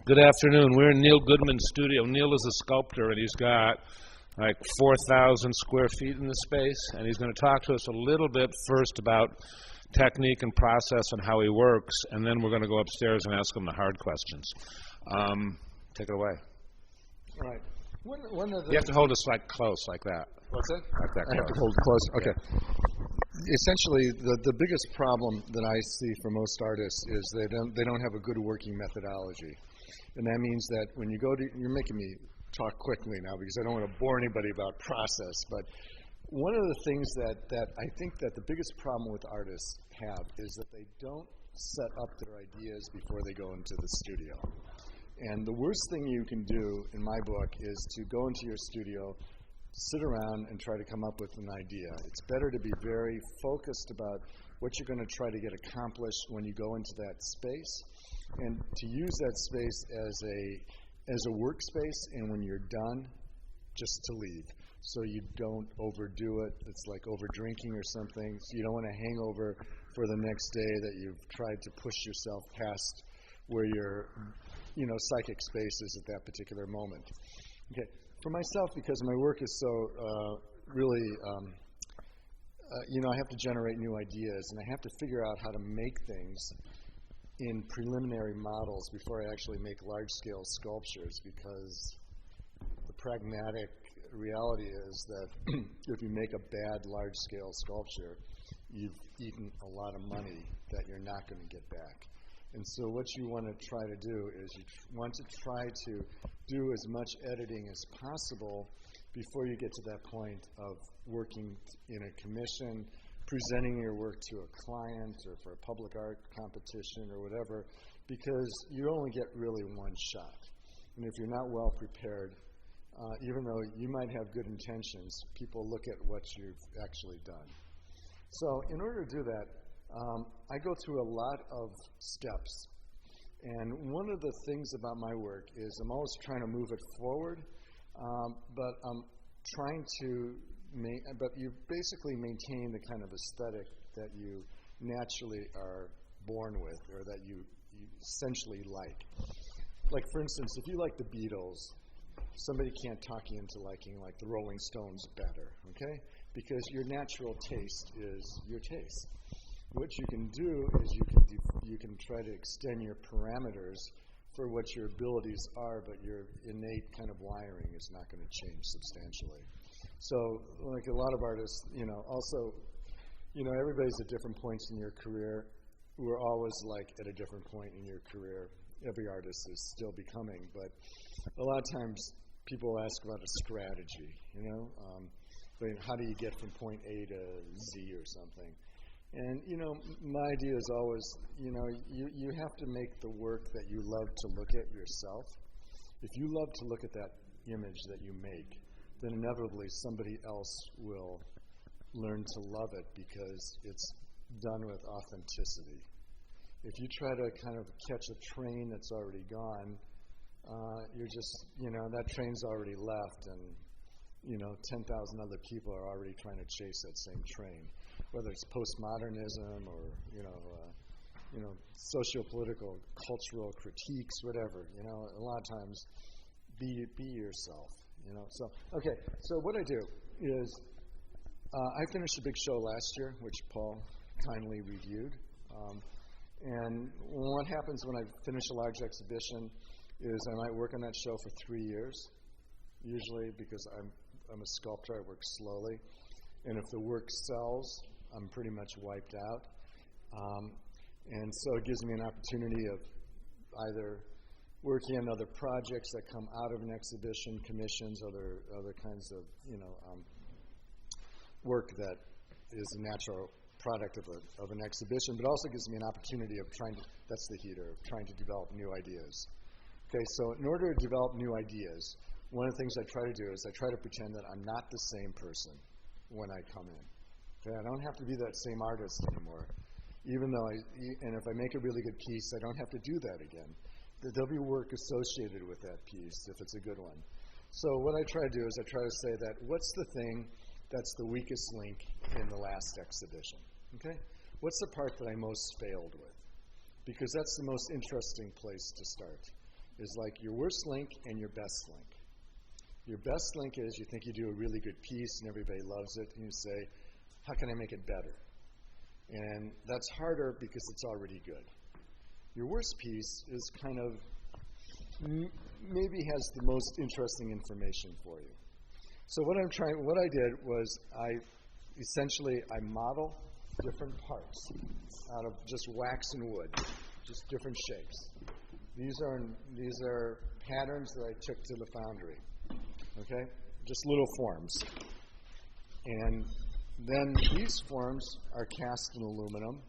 Good afternoon. We're in Neil Goodman's studio. Neil is a sculptor, and he's got like 4,000 square feet in the space, and he's going to talk to us a little bit first about technique and process and how he works, and then we're going to go upstairs and ask him the hard questions. Take it away. All right. One of the You have to hold us like close, like that. What's that? Like that. I have to hold it close. Okay. Yeah. Essentially, the biggest problem that I see for most artists is they don't have a good working methodology, and that means that when you go to, you're making me talk quickly now because I don't want to bore anybody about process, but one of the things that I think that the biggest problem with artists have is that they don't set up their ideas before they go into the studio. And the worst thing you can do, in my book, is to go into your studio, sit around, and try to come up with an idea. It's better to be very focused about what you're going to try to get accomplished when you go into that space, and to use that space as a workspace, and when you're done, just to leave. So you don't overdo it. It's like over drinking or something. So you don't want a hangover for the next day that you've tried to push yourself past where your psychic space is at that particular moment. Okay. For myself, because my work is so really, I have to generate new ideas, and I have to figure out how to make things in preliminary models before I actually make large-scale sculptures, because the pragmatic reality is that if you make a bad large-scale sculpture, you've eaten a lot of money that you're not going to get back. And so what you want to try to do is you want to try to do as much editing as possible before you get to that point of working in a commission, presenting your work to a client or for a public art competition or whatever, because you only get really one shot. And if you're not well prepared, even though you might have good intentions, people look at what you've actually done. So in order to do that, I go through a lot of steps. And one of the things about my work is I'm always trying to move it forward, but I'm trying to but you basically maintain the kind of aesthetic that you naturally are born with, or that you essentially like. Like, for instance, if you like the Beatles, somebody can't talk you into liking like the Rolling Stones better, okay? Because your natural taste is your taste. What you can do is you can try to extend your parameters for what your abilities are, but your innate kind of wiring is not going to change substantially. So, like a lot of artists, also, everybody's at different points in your career. We're always like at a different point in your career. Every artist is still becoming, but a lot of times people ask about a strategy, how do you get from point A to Z or something? And, my idea is always, you have to make the work that you love to look at yourself. If you love to look at that image that you make, then inevitably somebody else will learn to love it because it's done with authenticity. If you try to kind of catch a train that's already gone, you're just, that train's already left, and 10,000 other people are already trying to chase that same train, whether it's postmodernism or, socio-political, cultural critiques, whatever. A lot of times, be yourself. So, okay, so what I do is I finished a big show last year, which Paul kindly reviewed. And what happens when I finish a large exhibition is I might work on that show for 3 years, usually because I'm a sculptor, I work slowly. And if the work sells, I'm pretty much wiped out. And so it gives me an opportunity of either working on other projects that come out of an exhibition, commissions, other kinds of, work that is a natural product of an exhibition, but also gives me an opportunity of that's the heater, of trying to develop new ideas. Okay, so in order to develop new ideas, one of the things I try to do is I try to pretend that I'm not the same person when I come in. Okay, I don't have to be that same artist anymore, even though and if I make a really good piece, I don't have to do that again. There'll be work associated with that piece if it's a good one. So what I try to do is I try to say that what's the thing that's the weakest link in the last exhibition, okay? What's the part that I most failed with? Because that's the most interesting place to start. is like your worst link and your best link. Your best link is you think you do a really good piece and everybody loves it, and you say, how can I make it better? And that's harder because it's already good. Your worst piece is kind of maybe has the most interesting information for you. So what I did was I model different parts out of just wax and wood, just different shapes. These are patterns that I took to the foundry. Okay, just little forms, and then these forms are cast in aluminum,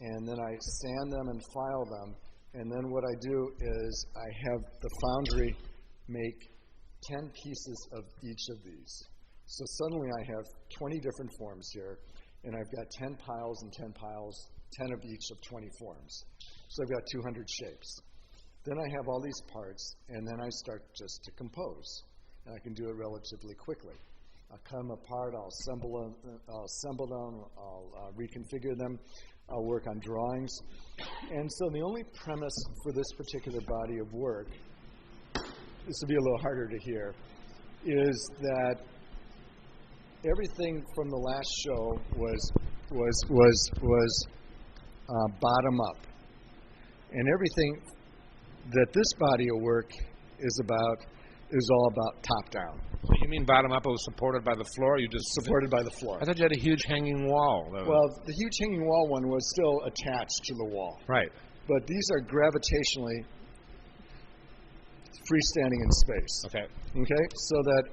and then I sand them and file them, and then what I do is I have the foundry make 10 pieces of each of these. So suddenly I have 20 different forms here, and I've got 10 piles and 10 piles, 10 of each of 20 forms. So I've got 200 shapes. Then I have all these parts, and then I start just to compose. And I can do it relatively quickly. I'll cut them apart, I'll assemble them, I'll reconfigure them, I'll work on drawings. And so the only premise for this particular body of work, this will be a little harder to hear, is that everything from the last show was bottom up. And everything that this body of work is all about top down. So you mean bottom up, it was supported by the floor? Or you just supported by the floor. I thought you had a huge hanging wall. Well, the huge hanging wall one was still attached to the wall. Right. But these are gravitationally freestanding in space. Okay. Okay? So that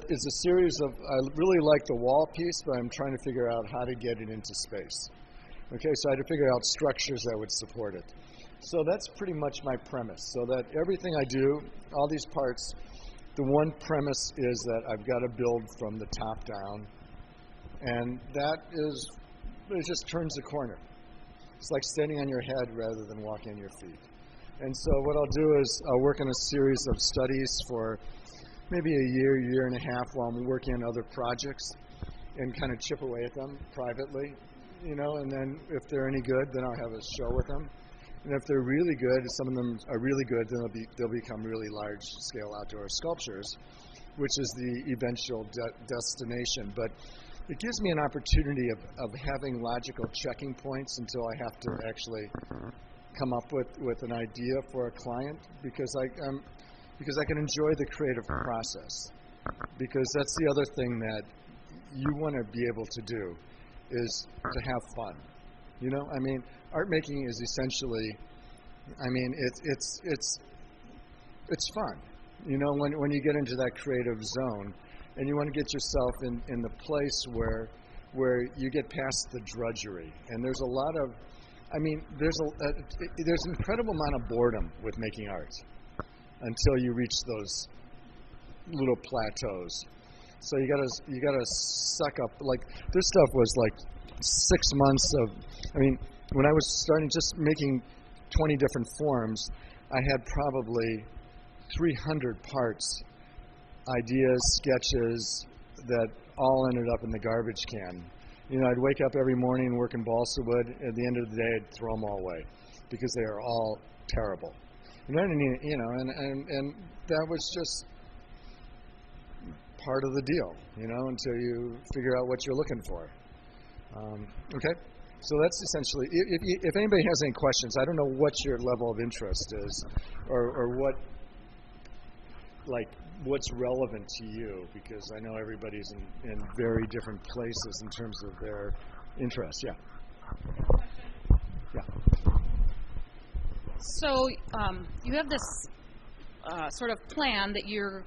it's a series of, I really like the wall piece, but I'm trying to figure out how to get it into space. Okay, so I had to figure out structures that would support it. So that's pretty much my premise. So that everything I do, all these parts, the one premise is that I've got to build from the top down. And it just turns the corner. It's like standing on your head rather than walking on your feet. And so what I'll do is I'll work on a series of studies for maybe a year and a half while I'm working on other projects and kind of chip away at them privately, and then if they're any good, then I'll have a show with them. And if they're really good, some of them are really good, then they'll become really large-scale outdoor sculptures, which is the eventual destination. But it gives me an opportunity of having logical checking points until I have to actually come up with an idea for a client, because I can enjoy the creative process. Because that's the other thing that you want to be able to do, is to have fun. Art making is essentially, it's fun. When you get into that creative zone, and you want to get yourself in the place where you get past the drudgery. And there's a lot of, there's an incredible amount of boredom with making art until you reach those little plateaus. So you gotta suck up. Like, this stuff was like 6 months of, when I was starting just making 20 different forms, I had probably 300 parts, ideas, sketches that all ended up in the garbage can. I'd wake up every morning and work in balsa wood. At the end of the day, I'd throw them all away because they are all terrible. And that was just part of the deal, until you figure out what you're looking for. Okay? So that's essentially, if anybody has any questions, I don't know what your level of interest is, or what's relevant to you, because I know everybody's in very different places in terms of their interests. Yeah. Yeah. So you have this sort of plan that you're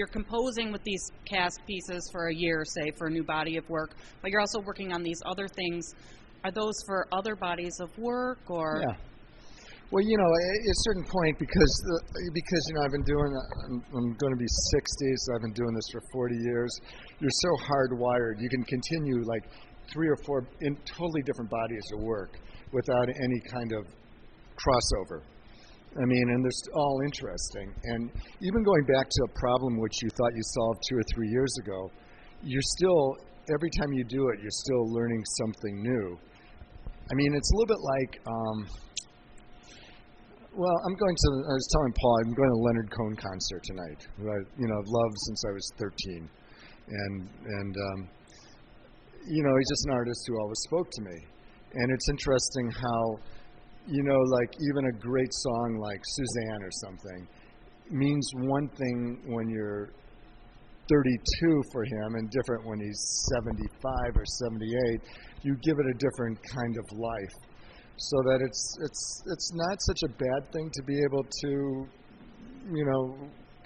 composing with these cast pieces for a year, say, for a new body of work, but you're also working on these other things. Are those for other bodies of work, or? Yeah. Well, at a certain point, because I've been doing, I'm going to be 60, so I've been doing this for 40 years. You're so hardwired. You can continue like 3 or 4 in totally different bodies of work without any kind of crossover. And they're all interesting. And even going back to a problem which you thought you solved 2 or 3 years ago, you're still, every time you do it, you're still learning something new. It's a little bit like, Well, I was telling Paul, I'm going to Leonard Cohen concert tonight, who I've loved since I was 13. And he's just an artist who always spoke to me. And it's interesting how, like even a great song like Suzanne or something means one thing when you're 32 for him and different when he's 75 or 78. You give it a different kind of life. So that it's not such a bad thing to be able to,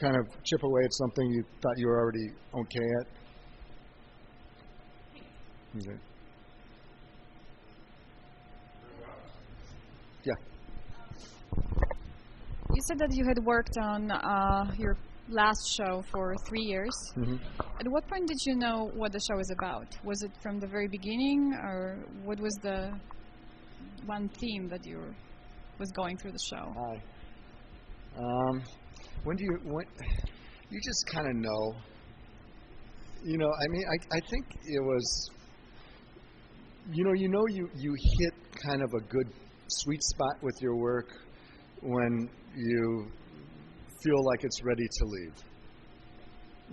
kind of chip away at something you thought you were already okay at. Okay. Yeah. You said that you had worked on your last show for 3 years. Mm-hmm. At what point did you know what the show was about? Was it from the very beginning, or what was the one theme that was going through the show? When you just kind of know. I think it was. You hit kind of a good sweet spot with your work when you feel like it's ready to leave.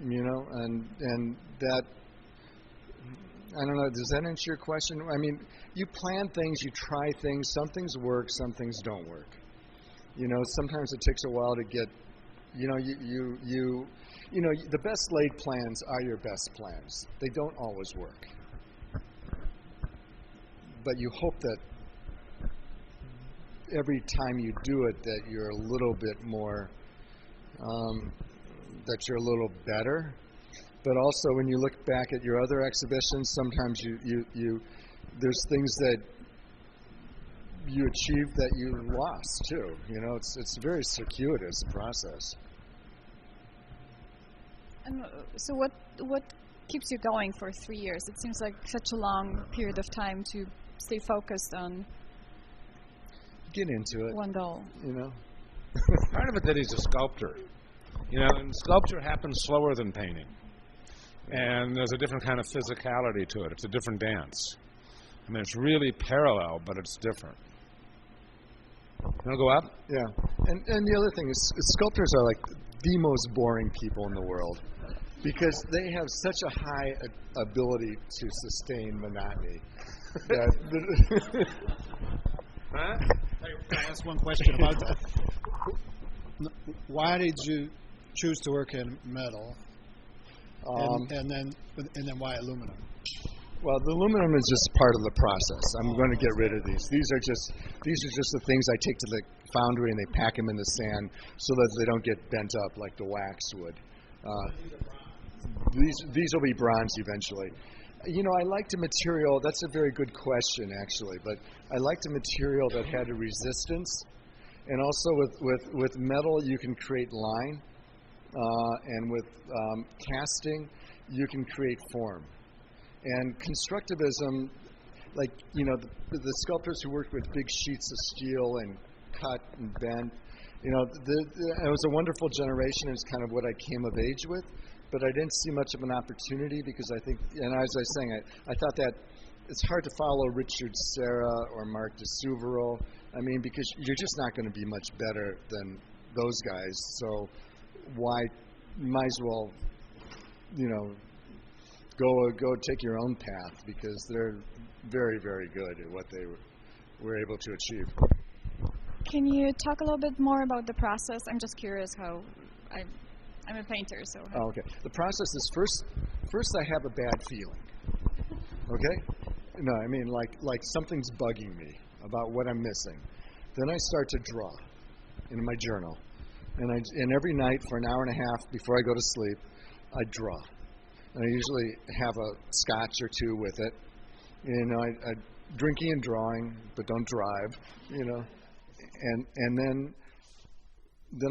And that, I don't know, does that answer your question? I mean, you plan things, you try things, some things work, some things don't work. Sometimes it takes a while to get, the best laid plans are your best plans. They don't always work. But you hope that every time you do it that you're a little bit more, that you're a little better. But also when you look back at your other exhibitions, sometimes you there's things that you achieved that you lost too. It's a very circuitous process. And so what keeps you going for 3 years? It seems like such a long period of time to stay focused on. Get into it. One goal. Part of it that he's a sculptor. And sculpture happens slower than painting. And there's a different kind of physicality to it. It's a different dance. I mean, it's really parallel, but it's different. You want to go up? Yeah. And the other thing is sculptors are like the most boring people in the world because they have such a high ability to sustain monotony. Huh? Can I ask one question about that? Why did you choose to work in metal, and then why aluminum? Well, the aluminum is just part of the process. I'm going to get rid of these. These are just the things I take to the foundry and they pack them in the sand so that they don't get bent up like the wax would. These will be bronze eventually. I liked a material. That's a very good question, actually. But I liked a material that had a resistance, and also with metal you can create line, and with casting you can create form. And constructivism, like the sculptors who worked with big sheets of steel and cut and bent, it was a wonderful generation. It's kind of what I came of age with. But I didn't see much of an opportunity because I think, and as I was saying, I thought that it's hard to follow Richard Serra or Mark de Souvero. I mean, because you're just not going to be much better than those guys. So might as well, go take your own path because they're very, very good at what they were able to achieve. Can you talk a little bit more about the process? I'm just curious how I'm a painter, so. Oh, okay. The process is first I have a bad feeling. Okay? No, I mean like something's bugging me about what I'm missing. Then I start to draw in my journal, and every night for an hour and a half before I go to sleep, I draw. And I usually have a scotch or two with it. I drinking and drawing, but don't drive. And then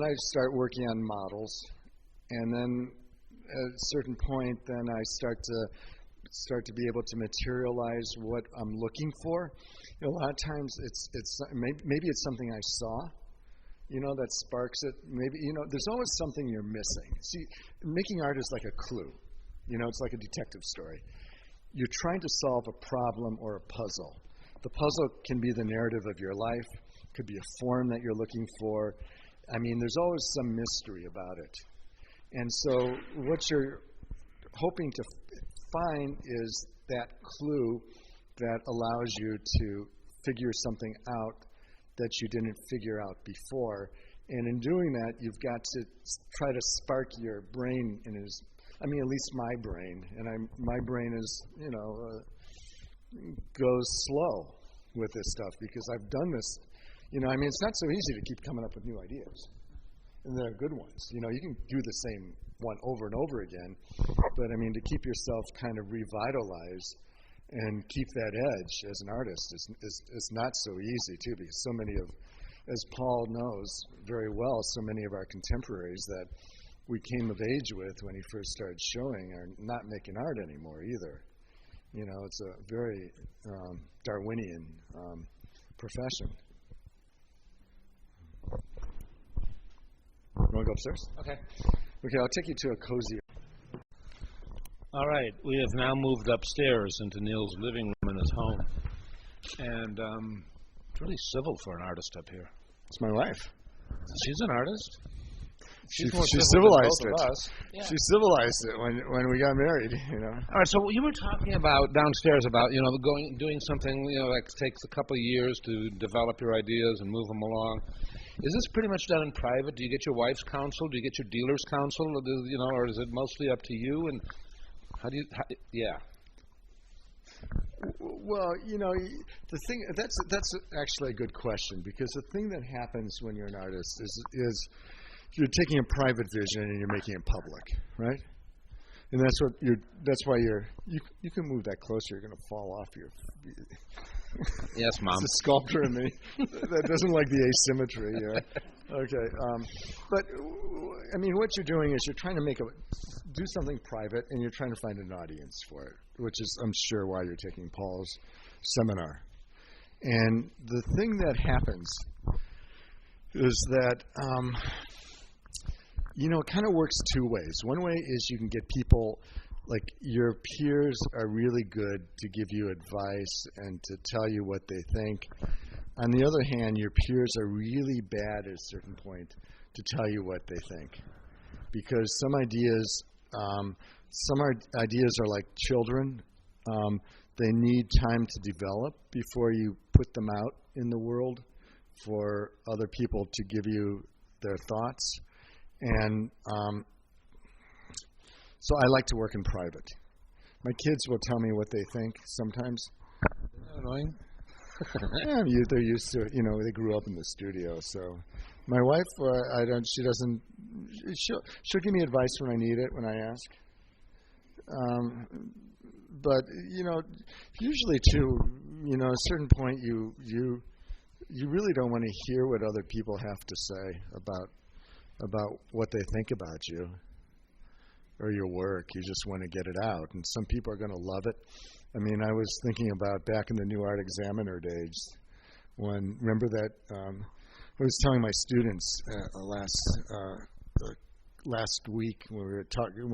I start working on models. And then at a certain point, then I start to be able to materialize what I'm looking for. A lot of times it's maybe it's something I saw, that sparks it. Maybe there's always something you're missing. See, making art is like a clue. It's like a detective story. You're trying to solve a problem or a puzzle. The puzzle can be the narrative of your life. Could be a form that you're looking for. I mean, there's always some mystery about it. And so what you're hoping to find is that clue that allows you to figure something out that you didn't figure out before. And in doing that, you've got to try to spark your brain at least my brain. And my brain is, goes slow with this stuff because I've done this. It's not so easy to keep coming up with new ideas. And they're good ones. You can do the same one over and over again. But, to keep yourself kind of revitalized and keep that edge as an artist is not so easy, too, because so many as Paul knows very well, so many of our contemporaries that we came of age with when he first started showing are not making art anymore either. It's a very Darwinian profession. You want to go upstairs? Okay. Okay, I'll take you to a cozy. All right, we have now moved upstairs into Neil's living room in his home. And it's really civil for an artist up here. It's my wife. She's an artist. She civilized civilized it. Yeah. She civilized it when we got married. All right, so you were talking about downstairs about doing something that takes a couple of years to develop your ideas and move them along. Is this pretty much done in private? Do you get your wife's counsel? Do you get your dealer's counsel? Or is it mostly up to you? And yeah. Well, the thing that's actually a good question, because the thing that happens when you're an artist is you're taking a private vision and you're making it public, right? And that's why you can move that closer. You're going to fall off your. Yes, Mom. It's the sculptor in me that doesn't like the asymmetry. Okay, but what you're doing is you're trying to do something private, and you're trying to find an audience for it, which is, I'm sure, why you're taking Paul's seminar. And the thing that happens is that it kind of works two ways. One way is you can get people, like your peers are really good to give you advice and to tell you what they think. On the other hand, your peers are really bad at a certain point to tell you what they think. Because some ideas are like children. They need time to develop before you put them out in the world for other people to give you their thoughts. And so I like to work in private. My kids will tell me what they think sometimes. Isn't that annoying? Yeah, they're used to it. They grew up in the studio. So my wife, she'll give me advice when I need it, when I ask. But usually too, at a certain point, you really don't want to hear what other people have to say about what they think about you or your work. You just want to get it out. And some people are going to love it. I was thinking about back in the New Art Examiner days remember that I was telling my students last week when we were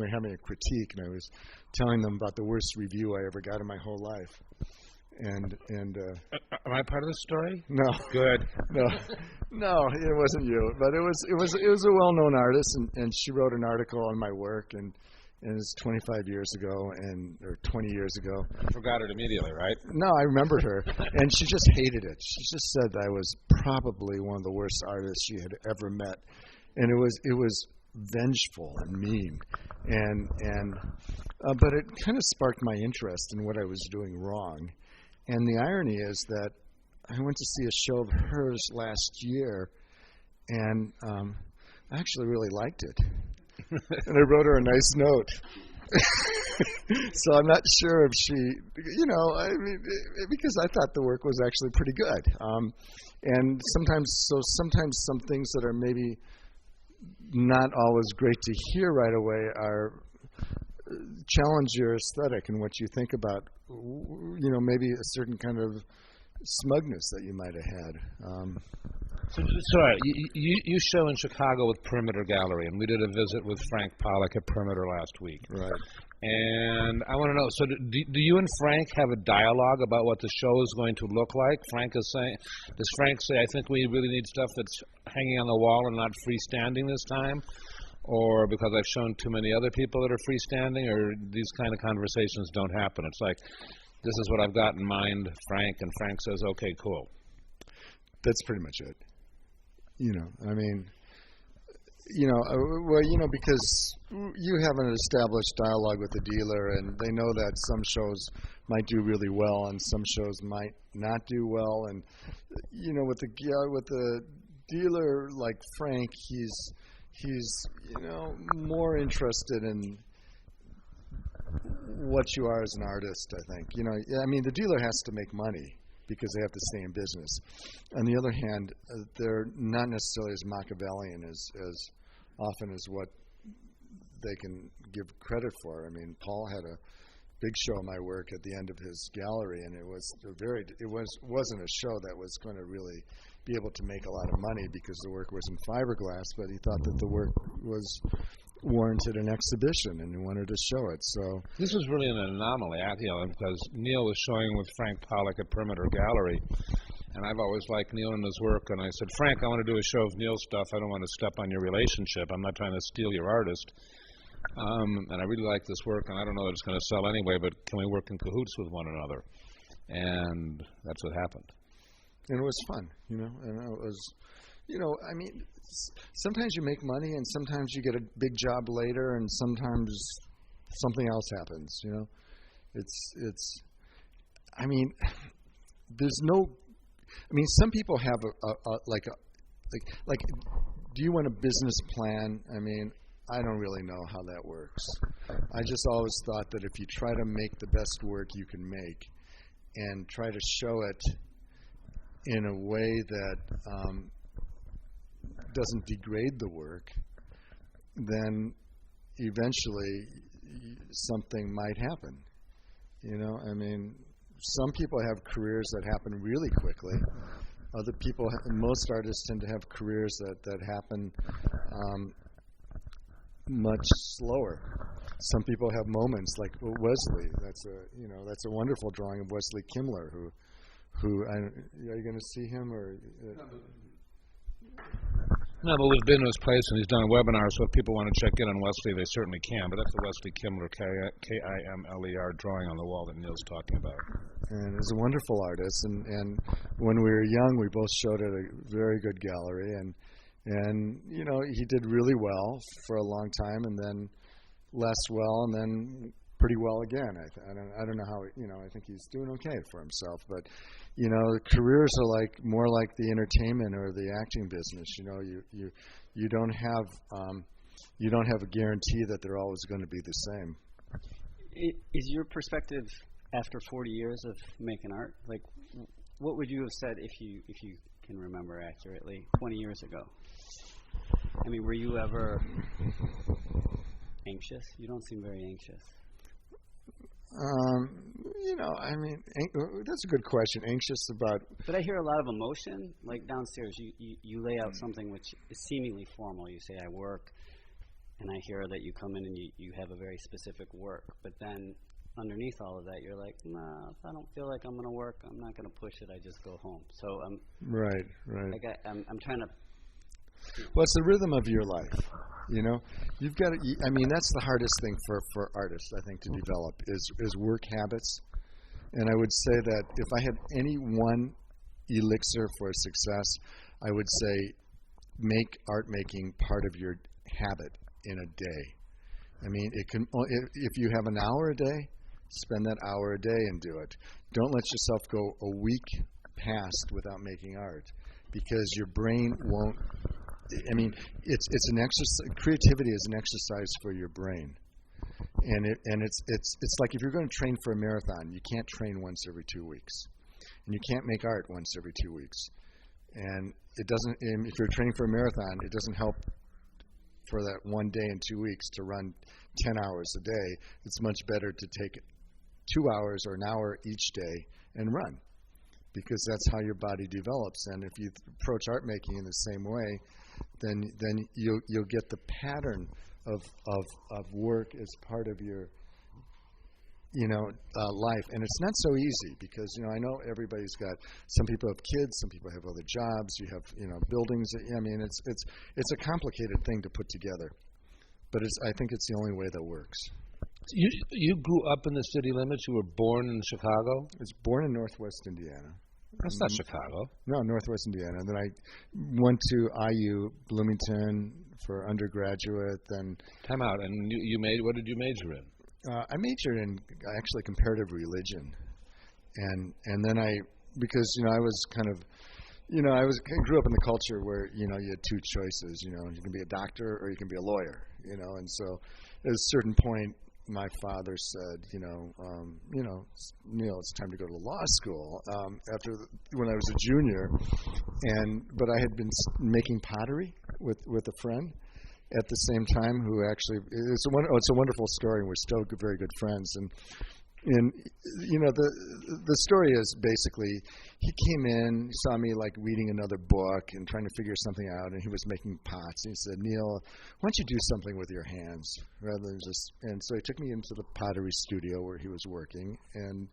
having a critique, and I was telling them about the worst review I ever got in my whole life. And am I part of the story? No. Good. No, it wasn't you. But it was a well-known artist, and she wrote an article on my work, and it's 25 years ago or 20 years ago. You forgot it immediately, right? No, I remembered her, and she just hated it. She just said I was probably one of the worst artists she had ever met, and it was vengeful and mean, but it kind of sparked my interest in what I was doing wrong. And the irony is that I went to see a show of hers last year, and I actually really liked it. And I wrote her a nice note. So I'm not sure if she, because I thought the work was actually pretty good. And sometimes some things that are maybe not always great to hear right away challenge your aesthetic and what you think about, maybe a certain kind of smugness that you might have had. Sorry, you show in Chicago with Perimeter Gallery, and we did a visit with Frank Pollack at Perimeter last week. Right. And I want to know, so do you and Frank have a dialogue about what the show is going to look like? Does Frank say, I think we really need stuff that's hanging on the wall and not freestanding this time? Or because I've shown too many other people that are freestanding, or these kind of conversations don't happen? It's like, this is what I've got in mind, Frank, and Frank says, okay, cool. That's pretty much it. Because you have an established dialogue with the dealer, and they know that some shows might do really well and some shows might not do well. And with the dealer like Frank, he's more interested in what you are as an artist. I think the dealer has to make money because they have to stay in business. On the other hand, they're not necessarily as Machiavellian as often as what they can give credit for. I mean, Paul had a big show of my work at the end of his gallery, and it wasn't a show that was going to really be able to make a lot of money because the work was in fiberglass, but he thought that the work warranted an exhibition, and he wanted to show it. So this was really an anomaly, because Neil was showing with Frank Pollack at Perimeter Gallery, and I've always liked Neil and his work, and I said, Frank, I want to do a show of Neil's stuff. I don't want to step on your relationship. I'm not trying to steal your artist. And I really like this work, and I don't know that it's going to sell anyway, but can we work in cahoots with one another? And that's what happened. And it was fun, and it was, sometimes you make money, and sometimes you get a big job later, and sometimes something else happens, there's no, some people have do you want a business plan? I don't really know how that works. I just always thought that if you try to make the best work you can make and try to show it in a way that doesn't degrade the work, then eventually something might happen. Some people have careers that happen really quickly. Other people, most artists tend to have careers that happen much slower. Some people have moments like Wesley. That's a wonderful drawing of Wesley Kimler, who are you going to see him or? No, but we've been to his place and he's done webinars, so if people want to check in on Wesley, they certainly can. But that's a Wesley Kimler, K-I-M-L-E-R drawing on the wall that Neil's talking about. And he's a wonderful artist, and when we were young, we both showed at a very good gallery, and he did really well for a long time, and then less well, and then pretty well again. I don't know how I think he's doing okay for himself, but careers are more like the entertainment or the acting business. You don't have a guarantee that they're always going to be the same. Is your perspective after 40 years of making art, what would you have said if you can remember accurately 20 years ago? Were you ever anxious? You don't seem very anxious. That's a good question. Anxious about... But I hear a lot of emotion. Like downstairs, you lay out something which is seemingly formal. You say, I work, and I hear that you come in and you have a very specific work. But then underneath all of that, you're like, nah, if I don't feel like I'm going to work, I'm not going to push it. I just go home. So Right. I'm trying to... Well, it's the rhythm of your life. You've got to. That's the hardest thing for artists, I think, to develop is work habits. And I would say that if I had any one elixir for success, I would say make art making part of your habit in a day. It can. If you have an hour a day, spend that hour a day and do it. Don't let yourself go a week past without making art, because your brain won't. It's an exercise. Creativity is an exercise for your brain, and it's like if you're going to train for a marathon, you can't train once every 2 weeks, and you can't make art once every 2 weeks, and it doesn't. If you're training for a marathon, it doesn't help for that 1 day in 2 weeks to run 10 hours a day. It's much better to take 2 hours or an hour each day and run, because that's how your body develops. And if you approach art making in the same way, then you'll get the pattern of work as part of your life, and it's not so easy because I know everybody's got. Some people have kids, some people have other jobs. You have buildings. I mean, it's a complicated thing to put together, but I think it's the only way that works. You grew up in the city limits. You were born in Chicago. I was born in Northwest Indiana. That's not Chicago. No, Northwest Indiana. And then I went to IU Bloomington for undergraduate. Then time out. And what did you major in? I majored in actually comparative religion, and then because I was kind of I grew up in the culture where you had two choices. You can be a doctor or you can be a lawyer. And so at a certain point, my father said, Neil, it's time to go to law school. When I was a junior, but I had been making pottery with a friend at the same time, who actually it's a wonderful story, and we're still very good friends. And the story is basically he came in, saw me like reading another book and trying to figure something out, and he was making pots. And he said, Neil, why don't you do something with your hands rather than just? And so he took me into the pottery studio where he was working, and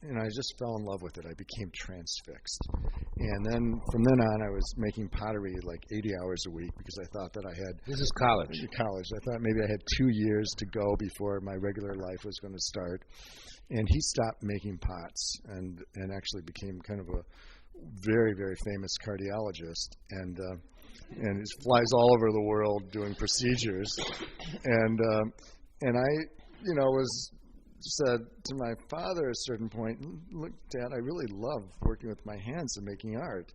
I just fell in love with it. I became transfixed. And then from then on, I was making pottery like 80 hours a week because I thought that I had... This is college. College. I thought maybe I had 2 years to go before my regular life was going to start. And he stopped making pots and actually became kind of a very, very famous cardiologist. And he flies all over the world doing procedures. And I, said to my father at a certain point, look, Dad, I really love working with my hands and making art.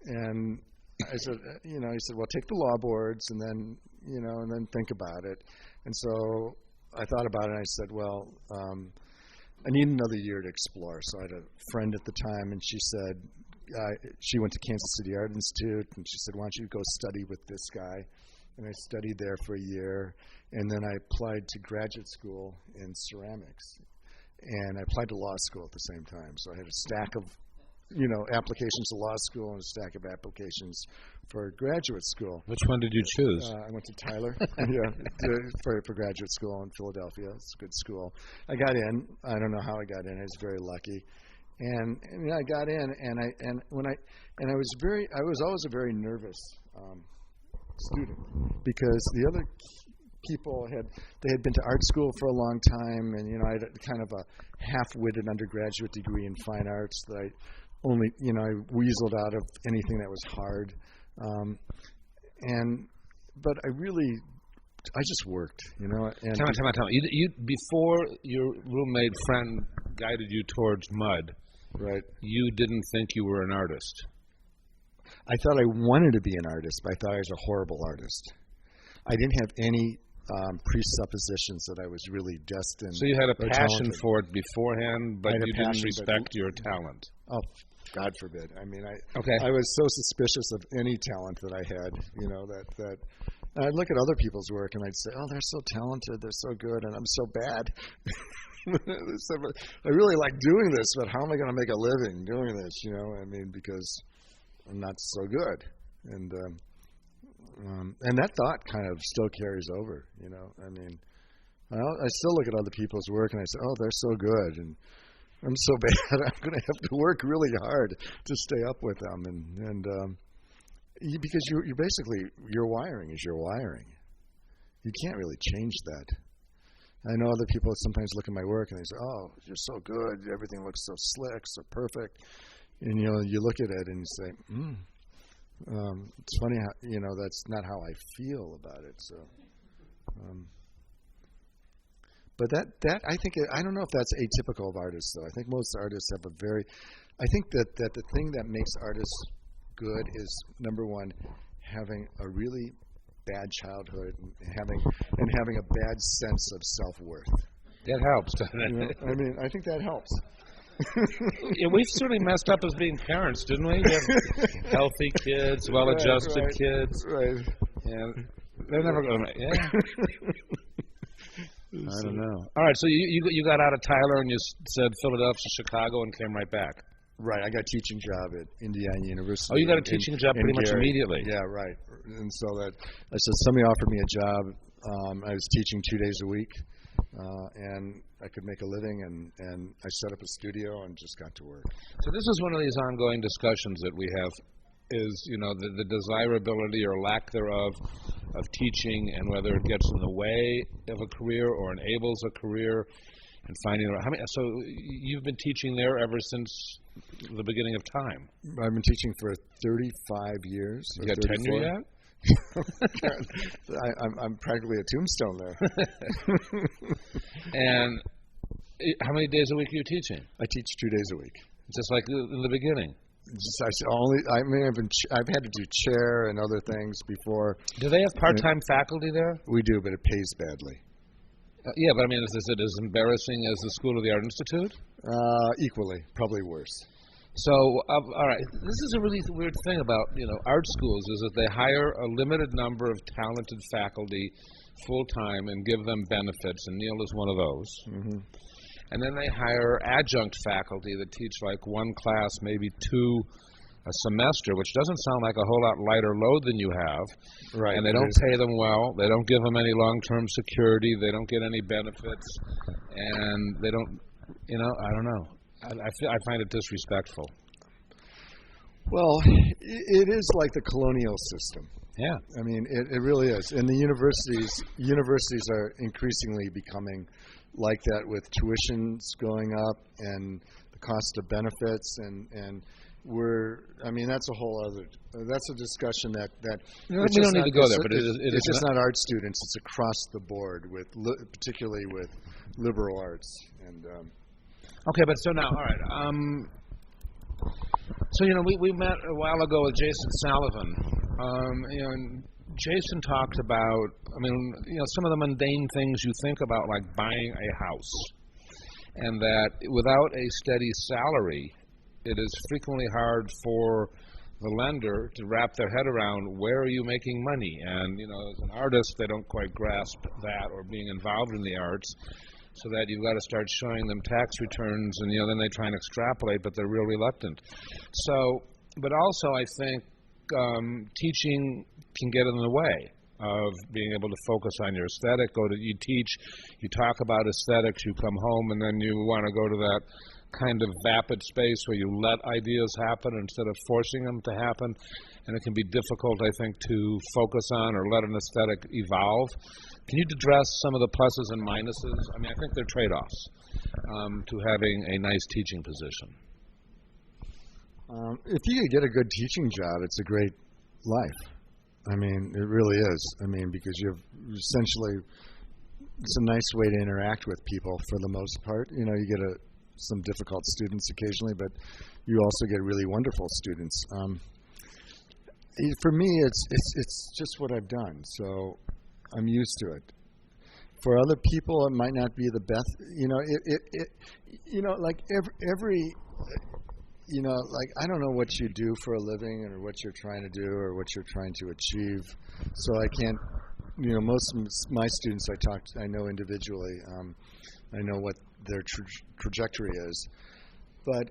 And I said, he said, well, take the law boards and then think about it. And so I thought about it, and I said, well, I need another year to explore. So I had a friend at the time, and she said, she went to Kansas City Art Institute, and she said, why don't you go study with this guy? And I studied there for a year, and then I applied to graduate school in ceramics, and I applied to law school at the same time. So I had a stack of, applications to law school and a stack of applications for graduate school. Which one did you choose? I went to Tyler, for graduate school in Philadelphia. It's a good school. I got in. I don't know how I got in. I was very lucky, and I got in, and I was always a very nervous student because the other people had been to art school for a long time, and I had kind of a half-witted undergraduate degree in fine arts that I only I weaseled out of anything that was hard, but I just worked, And Tell me. You before your roommate friend guided you towards mud, right? You didn't think you were an artist. I thought I wanted to be an artist, but I thought I was a horrible artist. I didn't have any presuppositions that I was really destined. So you had a passion talented. for it beforehand, but you didn't respect your talent. Oh, God forbid. I mean, Okay. I was so suspicious of any talent that I had, that and I'd look at other people's work and I'd say, oh, they're so talented, they're so good, and I'm so bad. I really like doing this, but how am I going to make a living doing this, because I'm not so good. And that thought kind of still carries over, I still look at other people's work and I say, oh, they're so good, and I'm so bad, I'm going to have to work really hard to stay up with them. Because you're basically, your wiring is your wiring. You can't really change that. I know other people sometimes look at my work and they say, oh, you're so good, everything looks so slick, so perfect. And, you look at it and you say, it's funny how, that's not how I feel about it. So, but that I think, I don't know if that's atypical of artists, though. I think most artists have I think that the thing that makes artists good is, number one, having a really bad childhood and having a bad sense of self-worth. That helps, doesn't it? I think that helps. Yeah, we've certainly messed up as being parents, didn't we? We have healthy kids, well-adjusted kids. Right. Yeah, they're never going to. Yeah. I don't know. All right, so you got out of Tyler and you said Philadelphia, Chicago, and came right back. Right, I got a teaching job at Indiana University. Oh, you got a teaching job pretty much immediately. Yeah, right. And so I said somebody offered me a job. I was teaching 2 days a week, and I could make a living, and I set up a studio and just got to work. So this is one of these ongoing discussions that we have, is, you know, the desirability or lack thereof of teaching, and whether it gets in the way of a career or enables a career, and finding out. So you've been teaching there ever since the beginning of time? I've been teaching for 35 years. You got 34. tenure yet? I'm practically a tombstone there. And how many days a week are you teaching? I teach 2 days a week. Just like in the beginning. I've had to do chair and other things before. Do they have part-time faculty there? We do, but it pays badly. Yeah, but I mean, is it as embarrassing as the School of the Art Institute? Equally, probably worse. So, all right, this is a really weird thing about, you know, art schools, is that they hire a limited number of talented faculty full-time and give them benefits, and Neil is one of those. Mm-hmm. And then they hire adjunct faculty that teach like one class, maybe two a semester, which doesn't sound like a whole lot lighter load than you have. Right. And they don't pay them well. They don't give them any long-term security. They don't get any benefits. And they don't, you know, I don't know. I find it disrespectful. Well, it is like the colonial system. Yeah. I mean, it really is. And the universities are increasingly becoming like that, with tuitions going up and the cost of benefits, and that's a whole other, that's a discussion that we don't need to go there, but it's just not art students, it's across the board, with particularly with liberal arts. And okay, but so now, all right, so, you know, we met a while ago with Jason Sullivan, you know, and Jason talked about, I mean, you know, some of the mundane things you think about, like buying a house, and that without a steady salary, it is frequently hard for the lender to wrap their head around, where are you making money? And, you know, as an artist, they don't quite grasp that, or being involved in the arts, so that you've got to start showing them tax returns, and, you know, then they try and extrapolate, but they're real reluctant. So, but also I think teaching can get in the way of being able to focus on your aesthetic. You teach, you talk about aesthetics, you come home, and then you want to go to that kind of vapid space where you let ideas happen instead of forcing them to happen. And it can be difficult, I think, to focus on or let an aesthetic evolve. Can you address some of the pluses and minuses? I mean, I think they're trade-offs to having a nice teaching position. If you could get a good teaching job, it's a great life. I mean, it really is. I mean, because you've essentially, it's a nice way to interact with people for the most part. You know, you get some difficult students occasionally, but you also get really wonderful students. For me, it's just what I've done, so I'm used to it. For other people, it might not be the best. You know, like every you know, like, I don't know what you do for a living or what you're trying to do or what you're trying to achieve. So I can't, you know, most of my students I know individually. I know what their trajectory is. But,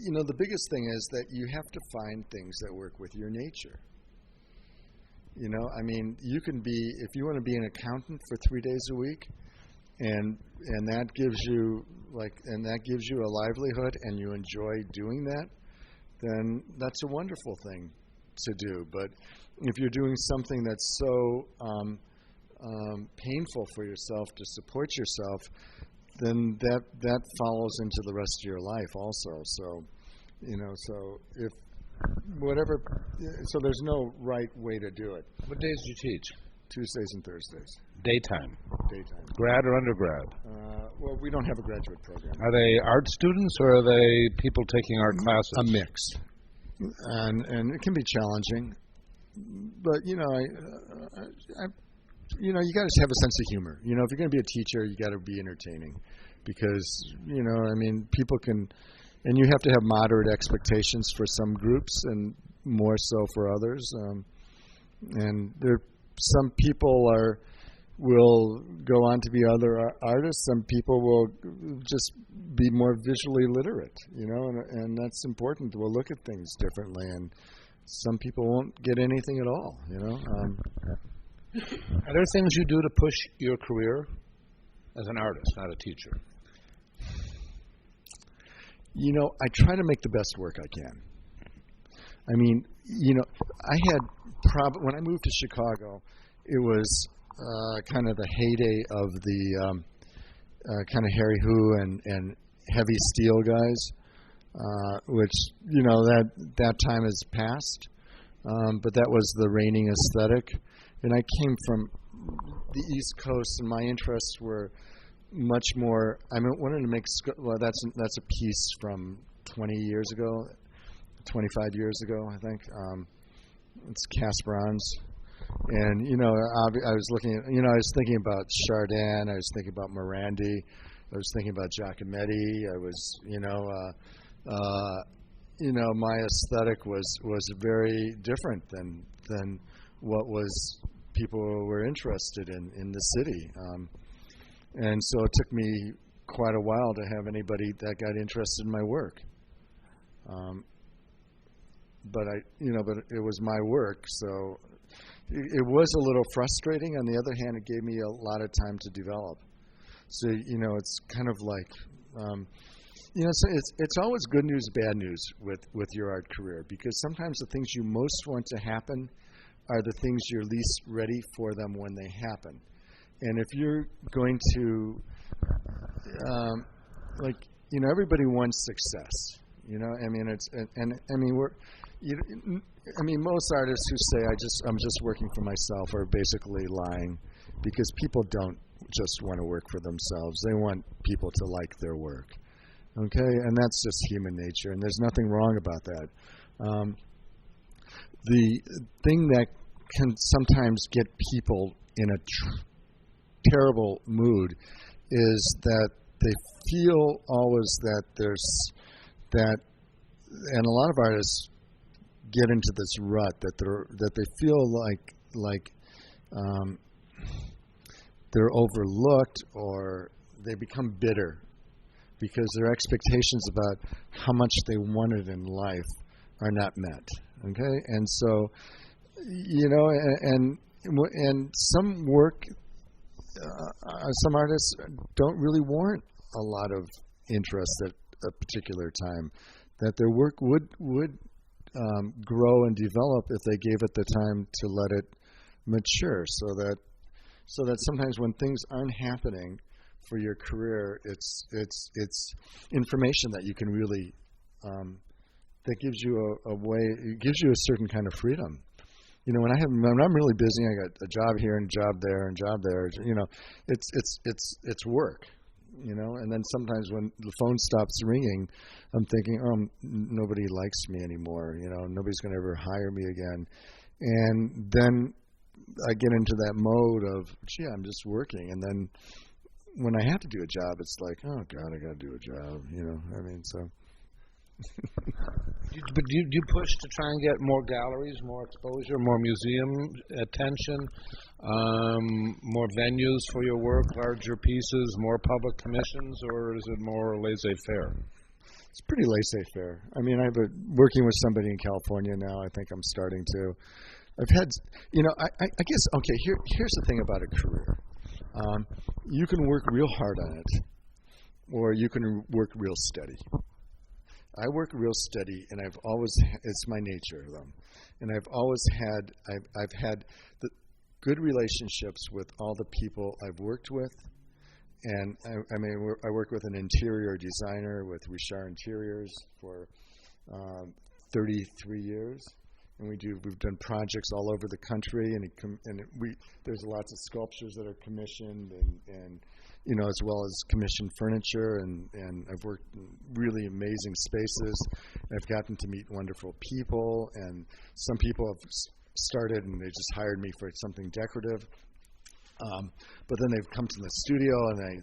you know, the biggest thing is that you have to find things that work with your nature. You know, I mean, you can be, if you want to be an accountant for 3 days a week, and that gives you a livelihood, and you enjoy doing that, then that's a wonderful thing to do. But if you're doing something that's so painful for yourself to support yourself, then that follows into the rest of your life also. So, you know, so there's no right way to do it. What days do you teach? Tuesdays and Thursdays. Daytime. Daytime. Grad or undergrad? Well, we don't have a graduate program. Are they art students, or are they people taking art classes? A mix. And it can be challenging. But, you know, you got to have a sense of humor. You know, if you're going to be a teacher, you got to be entertaining. Because, you know, I mean, people can, and you have to have moderate expectations for some groups and more so for others. And some people will go on to be other artists. Some people will just be more visually literate, you know, and that's important. We'll look at things differently, and some people won't get anything at all, you know. Are there things you do to push your career? as an artist, not a teacher? You know, I try to make the best work I can. I mean, you know, I had when I moved to Chicago, it was kind of the heyday of the kind of Harry Hu and heavy steel guys, which, you know, that time has passed. But that was the reigning aesthetic. And I came from the East Coast, and my interests were much more. I wanted to make. Well, that's a piece from 20 years ago, 25 years ago, I think. It's cast bronze, and you know, I was looking at. You know, I was thinking about Chardin. I was thinking about Morandi. I was thinking about Giacometti. I was, you know, my aesthetic was very different than what was people were interested in the city. And so it took me quite a while to have anybody that got interested in my work. But it was my work, so it was a little frustrating. On the other hand, it gave me a lot of time to develop. So, you know, it's kind of like, you know, so it's always good news, bad news with your art career, because sometimes the things you most want to happen are the things you're least ready for them when they happen. And if you're going to, like, you know, everybody wants success. You know, I mean, most artists who say I'm just working for myself are basically lying, because people don't just want to work for themselves. They want people to like their work. Okay, and that's just human nature, and there's nothing wrong about that. The thing that can sometimes get people in a terrible mood is that they feel always that there's that, and a lot of artists get into this rut that they feel like they're overlooked, or they become bitter because their expectations about how much they wanted in life are not met. Okay, and so, you know, and some work, some artists don't really warrant a lot of interest at a particular time. That their work would grow and develop if they gave it the time to let it mature. So that sometimes when things aren't happening for your career, it's information that you can really that gives you a way. It gives you a certain kind of freedom. You know, when I'm really busy, I got a job here and a job there and a job there. You know, it's work. You know, and then sometimes when the phone stops ringing, I'm thinking, oh, nobody likes me anymore. You know, nobody's going to ever hire me again. And then I get into that mode of, gee, I'm just working. And then when I have to do a job, it's like, oh God, I got to do a job. You know, I mean, so. But do you push to try and get more galleries, more exposure, more museum attention, more venues for your work, larger pieces, more public commissions, or is it more laissez-faire? It's pretty laissez-faire. I mean, I've been working with somebody in California now. I think I'm starting to. I've had, you know, I guess, okay, here's the thing about a career. You can work real hard on it, or you can work real steady. I work real steady, and I've always, it's my nature, though. And I've always had, I've had the good relationships with all the people I've worked with. And I mean, I work with an interior designer with Richard Interiors for 33 years. And we've done projects all over the country, and there's lots of sculptures that are commissioned, and you know, as well as commissioned furniture, and I've worked in really amazing spaces. I've gotten to meet wonderful people, and some people have started and they just hired me for something decorative. But then they've come to the studio, and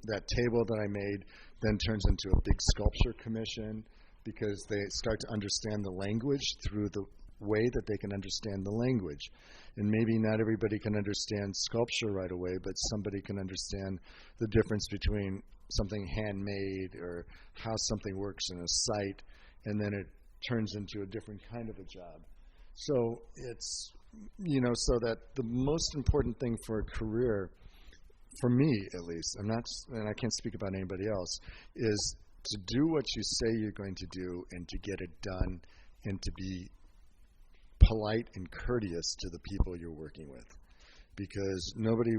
that table that I made then turns into a big sculpture commission, because they start to understand the language through the way that they can understand the language. And maybe not everybody can understand sculpture right away, but somebody can understand the difference between something handmade or how something works in a site, and then it turns into a different kind of a job. So it's, you know, so that the most important thing for a career for me at least, I'm not, and I can't speak about anybody else, is to do what you say you're going to do and to get it done and to be polite and courteous to the people you're working with, because nobody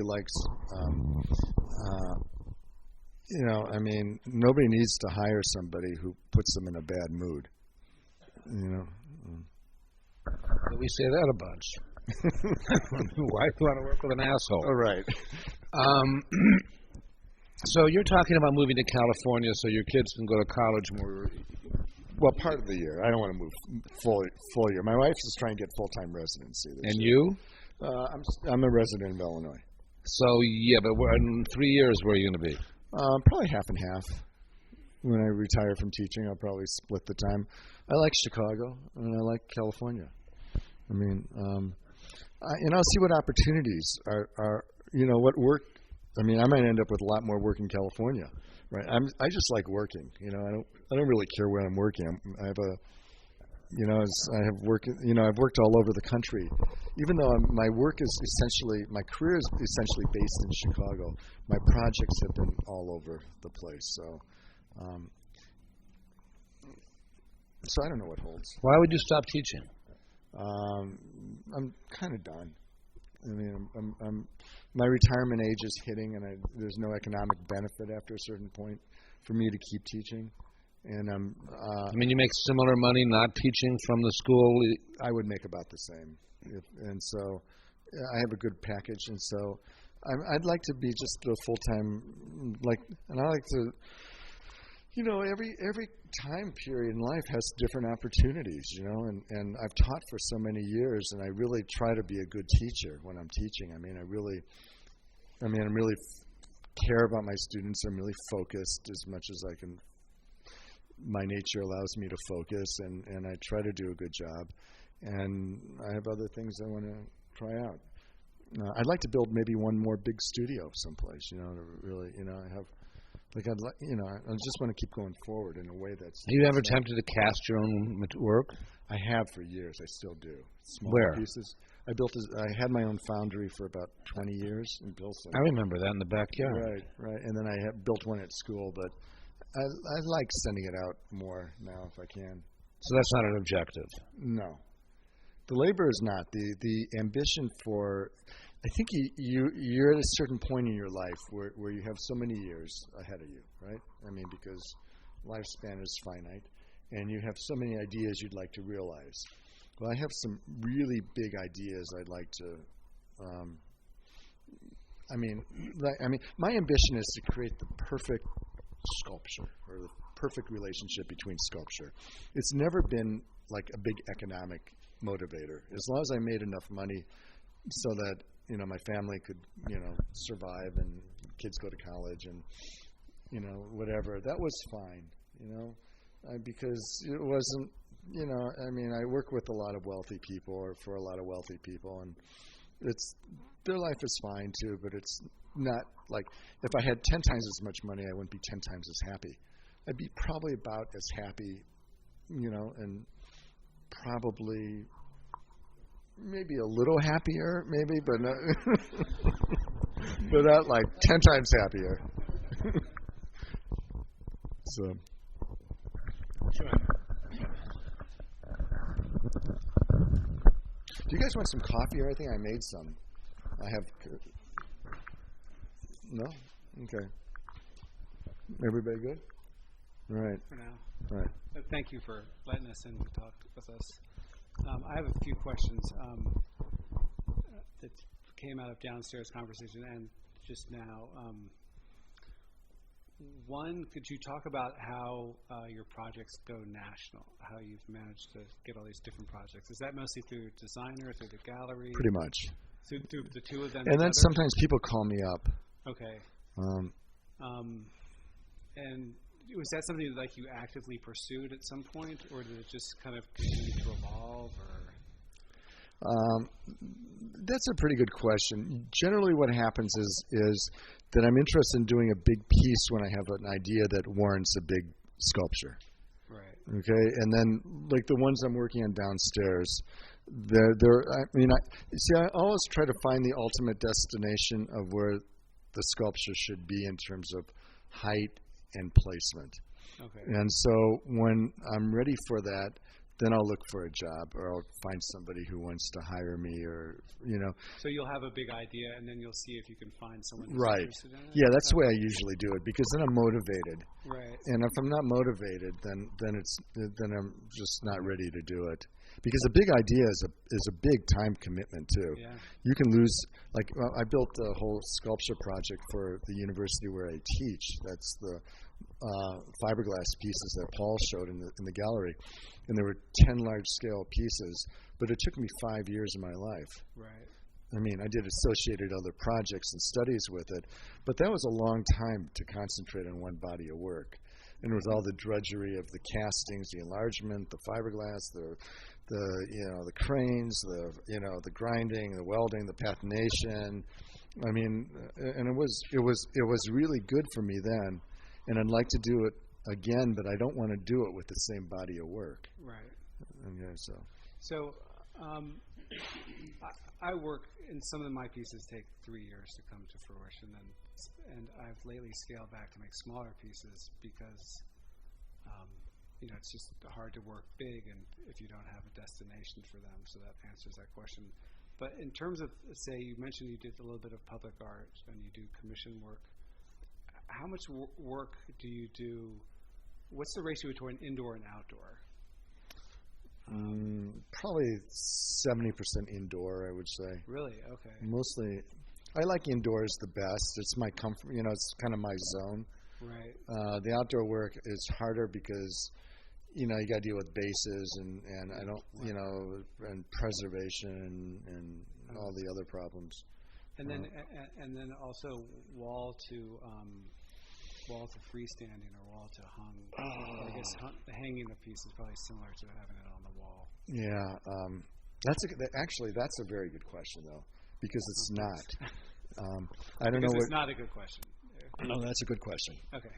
likes, nobody needs to hire somebody who puts them in a bad mood, We say that a bunch. Why do you want to work with an asshole? All right. So you're talking about moving to California so your kids can go to college more. Well, part of the year. I don't want to move full year. My wife's just trying to get full-time residency. And you? I'm a resident of Illinois. So, yeah, but in 3 years, where are you going to be? Probably half and half. When I retire from teaching, I'll probably split the time. I like Chicago, and I like California. I mean, I'll see what opportunities are, what work. I mean, I might end up with a lot more work in California, right? I just like working. I don't really care where I'm working. I've worked all over the country. Even though my career is essentially based in Chicago, my projects have been all over the place. So I don't know what holds. Why would you stop teaching? I'm kind of done. I mean, my retirement age is hitting, and there's no economic benefit after a certain point for me to keep teaching. And you make similar money not teaching from the school? I would make about the same. And so I have a good package, and so I'd like to be just a full-time, and I like to, every time period in life has different opportunities, and I've taught for so many years, and I really try to be a good teacher when I'm teaching. I really care about my students. I'm really focused as much as I can. My nature allows me to focus, and I try to do a good job. And I have other things I want to try out. I'd like to build maybe one more big studio someplace, to really, I have, I just want to keep going forward in a way that's... Have you ever attempted to cast your own work? I have for years. I still do. Small Where? pieces. I had my own foundry for about 20 years in Pilsen. I remember that in the backyard. Right. And then I built one at school, but I like sending it out more now if I can. So that's not an objective? No. The labor is not. The ambition for... I think you're at a certain point in your life where you have so many years ahead of you, right? Because lifespan is finite, and you have so many ideas you'd like to realize. Well, I have some really big ideas I'd like to... my ambition is to create the perfect sculpture, or the perfect relationship between sculpture. It's never been like a big economic motivator. As long as I made enough money so that my family could survive, and kids go to college, and whatever, that was fine. Because it wasn't. I work with a lot of wealthy people, or for a lot of wealthy people, and their life is fine too, but it's not like, if I had 10 times as much money, I wouldn't be 10 times as happy. I'd be probably about as happy, and probably maybe a little happier, maybe, but not, but not like 10 times happier. So. Do you guys want some coffee or anything? I made some. I have. No? Okay. Everybody good? All right. For now. All right. Thank you for letting us in to talk with us. I have a few questions that came out of downstairs conversation and just now. One, could you talk about how your projects go national, how you've managed to get all these different projects? Is that mostly through designer, through the gallery? Pretty much. Through the two of them And together? then sometimes people call me up. Okay. And was that something that you actively pursued at some point, or did it just kind of continue to evolve? Or? That's a pretty good question. Generally what happens is that I'm interested in doing a big piece when I have an idea that warrants a big sculpture. Right. Okay, and then like the ones I'm working on downstairs, I always try to find the ultimate destination of where the sculpture should be in terms of height and placement. Okay. And so when I'm ready for that, then I'll look for a job, or I'll find somebody who wants to hire me, or, you know. So you'll have a big idea, and then you'll see if you can find someone who's Right. interested in it? Yeah, that's the way I usually do it, because then I'm motivated. Right. And if I'm not motivated, then I'm just not ready to do it. Because a big idea is a big time commitment too. Yeah. You can lose, like, I built a whole sculpture project for the university where I teach. That's the fiberglass pieces that Paul showed in the gallery, and there were 10 large-scale pieces. But it took me 5 years of my life. Right. I mean, I did associated other projects and studies with it, but that was a long time to concentrate on one body of work. And with all the drudgery of the castings, the enlargement, the fiberglass, the cranes, the grinding, the welding, the patination. I mean, and it was really good for me then, and I'd like to do it again, but I don't want to do it with the same body of work. Right. Okay, So I work, and some of my pieces take 3 years to come to fruition, and I've lately scaled back to make smaller pieces because it's just hard to work big, and if you don't have a destination for them. So that answers that question. But in terms of, say, you mentioned you did a little bit of public art and you do commission work. How much work do you do? What's the ratio between indoor and outdoor? Probably 70% indoor, I would say. Really? Okay. Mostly, I like indoors the best. It's my comfort. It's kind of my zone. Right. The outdoor work is harder because, you got to deal with bases and I don't, and preservation and all the other problems. And then also wall to freestanding or wall to hung. I guess hanging a piece is probably similar to having it on the wall. Yeah, that's a very good question though, because it's not. I don't know. It's not a good question. No, that's a good question. Okay.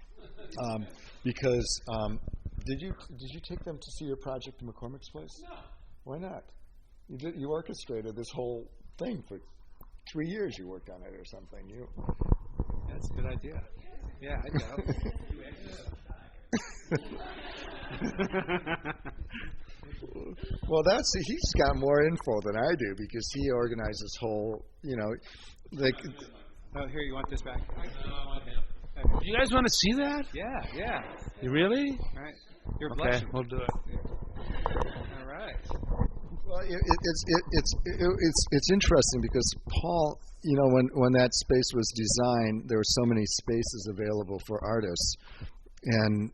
Because did you take them to see your project in McCormick's Place? No. Why not? You orchestrated this whole thing for 3 years. You worked on it or something. That's a good idea. Yeah, I know. Well, he's got more info than I do because he organized this whole, Oh, here, you want this back? No, I want him. You guys want to see that? Yeah. You really? All right. You're Okay, blushing. we'll do it. All right. Well, it's interesting because Paul, when that space was designed, there were so many spaces available for artists, and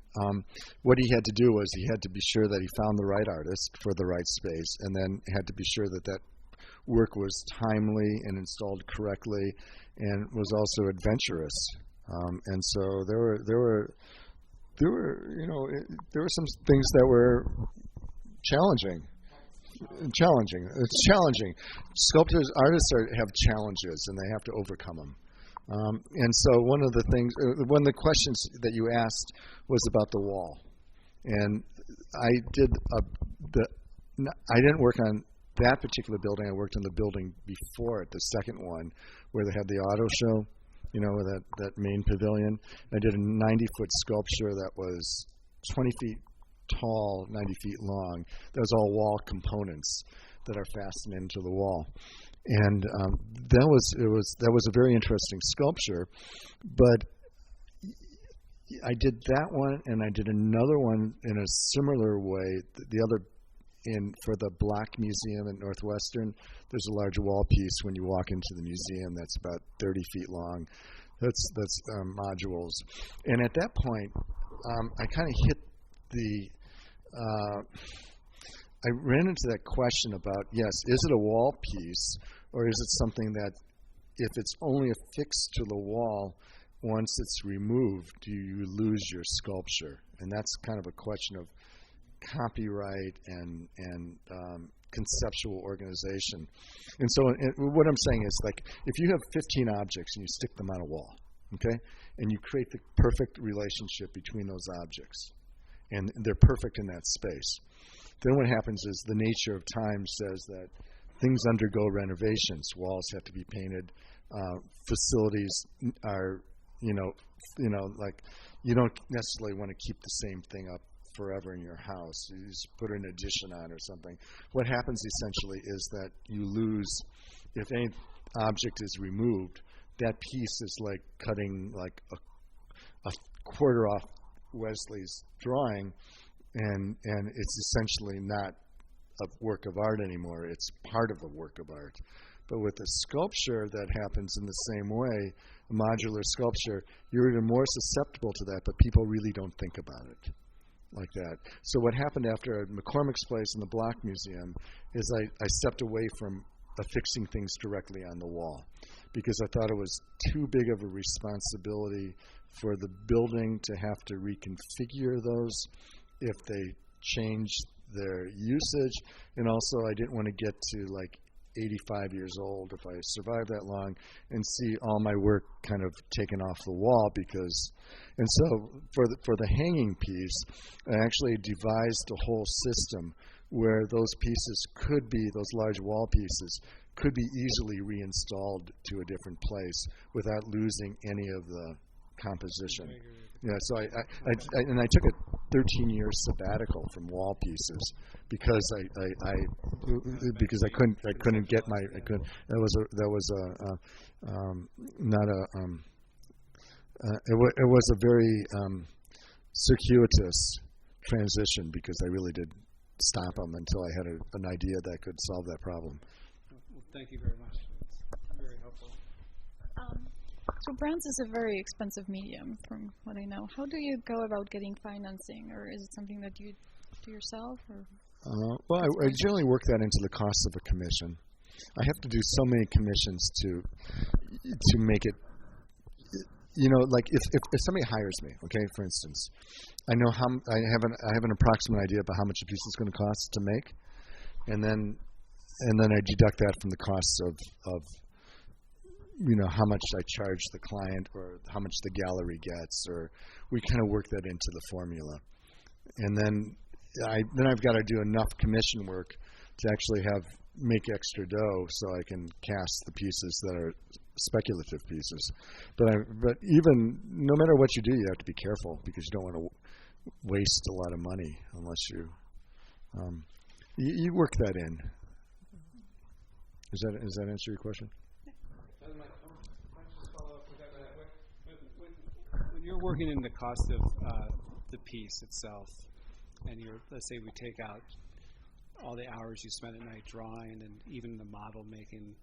what he had to do was he had to be sure that he found the right artist for the right space, and then had to be sure that work was timely and installed correctly, and was also adventurous. And so there were some things that were challenging. It's challenging. Artists have challenges, and they have to overcome them. And so one of the questions that you asked was about the wall, and I didn't work on that particular building. I worked on the building before it, the second one, where they had the auto show, with that main pavilion. I did a 90-foot sculpture that was 20 feet tall, 90 feet long. That was all wall components that are fastened into the wall, and that was a very interesting sculpture. But I did that one, and I did another one in a similar way. For the Black Museum at Northwestern, there's a large wall piece when you walk into the museum that's about 30 feet long. That's modules, and at that point, I kind of hit I ran into that question about, yes, is it a wall piece, or is it something that, if it's only affixed to the wall, once it's removed, do you lose your sculpture? And that's kind of a question of copyright and conceptual organization. And so what I'm saying is, like, if you have 15 objects and you stick them on a wall, okay, and you create the perfect relationship between those objects, and they're perfect in that space, then what happens is the nature of time says that things undergo renovations. Walls have to be painted, facilities are, like you don't necessarily want to keep the same thing up forever in your house. You just put an addition on or something. What happens essentially is that you lose, if any object is removed, that piece is like cutting like a quarter off Wesley's drawing, and it's essentially not a work of art anymore. It's part of the work of art. But with a sculpture, that happens in the same way. A modular sculpture, you're even more susceptible to that, but people really don't think about it like that. So what happened after McCormick's Place in the Block Museum is I stepped away from affixing things directly on the wall, because I thought it was too big of a responsibility for the building to have to reconfigure those if they changed their usage. And also I didn't want to get to like 85 years old, if I survive that long, and see all my work kind of taken off the wall. And so for the hanging piece, I actually devised a whole system where those pieces could be, those large wall pieces, could be easily reinstalled to a different place without losing any of the composition. Yeah, so I took a 13-year sabbatical from wall pieces because I couldn't get my it was a very circuitous transition, because I really did stop them until I had an idea that could solve that problem. Well, thank you very much. It's very helpful. So bronze is a very expensive medium, from what I know. How do you go about getting financing, or is it something that you do yourself? Or? Well, I generally work that into the cost of a commission. I have to do so many commissions to make it. Like if somebody hires me, okay, for instance, I know I have an approximate idea about how much a piece is going to cost to make, and then I deduct that from the costs of how much I charge the client, or how much the gallery gets, or we kind of work that into the formula. And then I've got to do enough commission work to actually make extra dough so I can cast the pieces that are speculative pieces. But even no matter what you do, you have to be careful, because you don't want to waste a lot of money unless you work that in. Does that answer your question? When you're working in the cost of the piece itself, and let's say we take out all the hours you spend at night drawing and even the model making,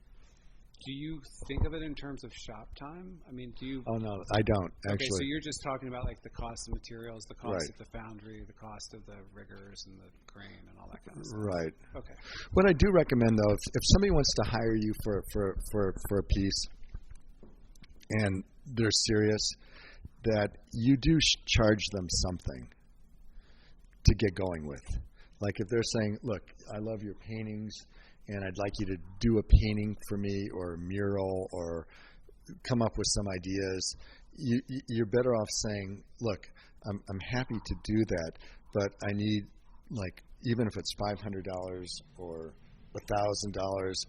do you think of it in terms of shop time? I mean, do you? Oh, no, I don't, actually. Okay, so you're just talking about like the cost of materials, the cost right. of the foundry, the cost of the riggers and the grain and all that kind of stuff. Right. Okay. What I do recommend, though, if somebody wants to hire you for a piece and they're serious, that you do charge them something to get going with. Like if they're saying, look, I love your paintings, and I'd like you to do a painting for me, or a mural, or come up with some ideas, you're better off saying, look, I'm happy to do that, but I need, like, even if it's $500 or $1,000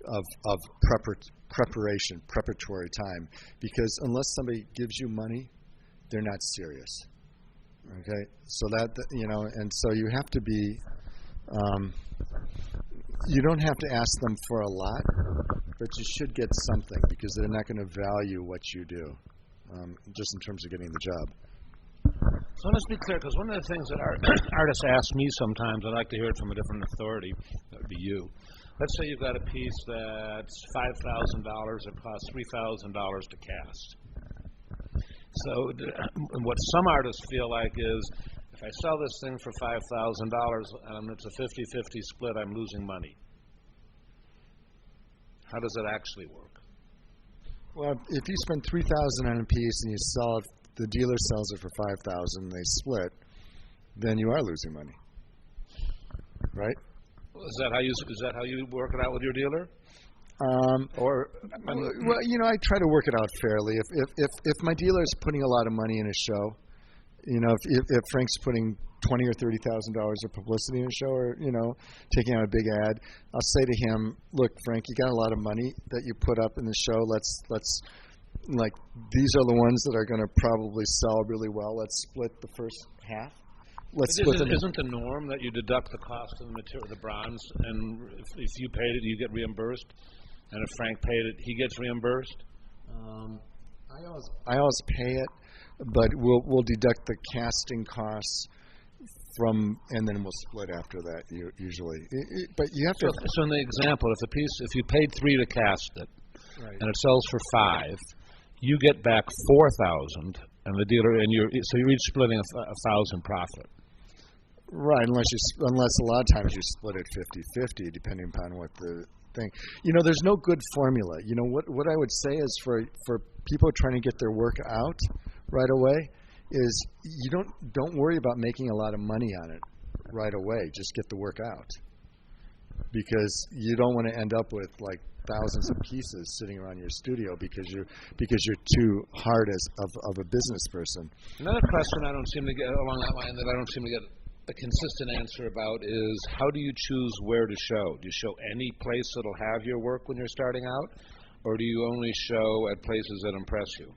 of preparatory time, because unless somebody gives you money, they're not serious. Okay, so and so you have to be. You don't have to ask them for a lot, but you should get something, because they're not going to value what you do, just in terms of getting the job. So let's be clear, because one of the things that artists ask me sometimes, I'd like to hear it from a different authority, that would be you. Let's say you've got a piece that's $5,000, it costs $3,000 to cast. So what some artists feel like is, if I sell this thing for $5,000 and it's a 50-50 split, I'm losing money. How does it actually work? Well, if you spend $3,000 on a piece and you sell it, the dealer sells it for $5,000, and they split, then you are losing money, right? Is that how you work it out with your dealer? Well, I try to work it out fairly. If my dealer is putting a lot of money in a show, You know, if Frank's putting $20,000 or $30,000 of publicity in a show, or taking out a big ad, I'll say to him, "Look, Frank, you got a lot of money that you put up in the show. Let's like, these are the ones that are going to probably sell really well. Let's split the first half. Let's split them." Isn't the norm that you deduct the cost of the material, the bronze, and if you paid it, you get reimbursed, and if Frank paid it, he gets reimbursed? I always pay it, but we'll deduct the casting costs from, and then we'll split after that usually. But you have to. So in the example, if you paid $3 to cast it, Right. and it sells for $5, you get back $4,000, and the dealer, so you're each splitting $1,000 profit. Right, unless a lot of times you split it 50-50, depending upon what the thing. There's no good formula. What I would say is for people trying to get their work out right away is you don't worry about making a lot of money on it right away. Just get the work out, because you don't want to end up with like thousands of pieces sitting around your studio because you're too hard of a business person. Another question I don't seem to get along that line that I don't seem to get a consistent answer about is, how do you choose where to show? Do you show any place that'll have your work when you're starting out, or do you only show at places that impress you?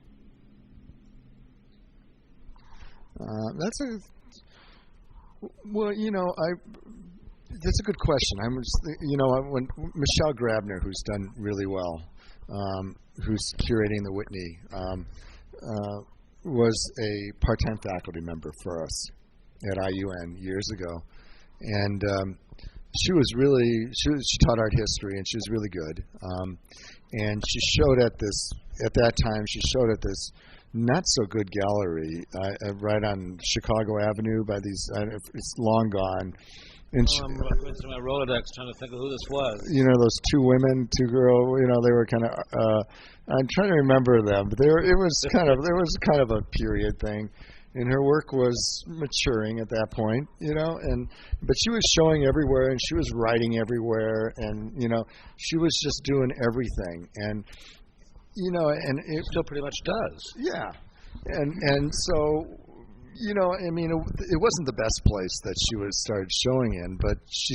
That's a good question. When Michelle Grabner, who's done really well, who's curating the Whitney, was a part-time faculty member for us at IUN years ago, and she taught art history, and she was really good. And she showed at that time not so good gallery right on Chicago Avenue by these. It's long gone. And I'm going through my Rolodex trying to think of who this was. Those two girls. They were kind of. I'm trying to remember them, but there was kind of a period thing. And her work was maturing at that point, but she was showing everywhere, and she was writing everywhere, and she was just doing everything, and and it still pretty much does. Yeah, and so it wasn't the best place that she was started showing in, but she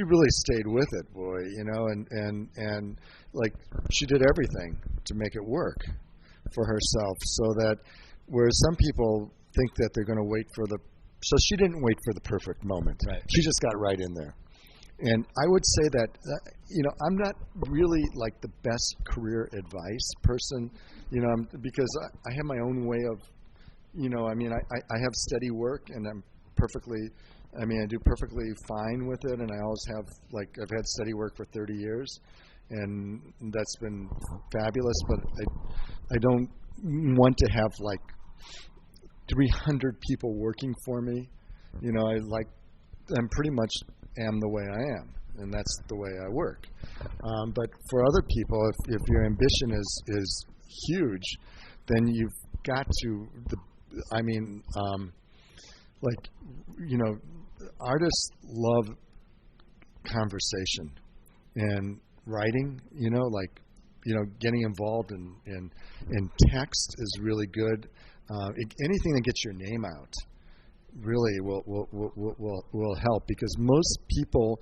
really stayed with it, boy, and like she did everything to make it work for herself, so that. Whereas some people think that they're going to wait so she didn't wait for the perfect moment. Right. She just got right in there. And I would say that, I'm not really like the best career advice person, because I have my own way of, I have steady work, and I do perfectly fine with it, and I always have, I've had steady work for 30 years, and that's been fabulous, but I don't want to have 300 people working for me. I'm pretty much am the way I am, and that's the way I work. But for other people, if your ambition is huge, then you've got to. Artists love conversation and writing. Getting involved in text is really good. Anything that gets your name out really will help, because most people,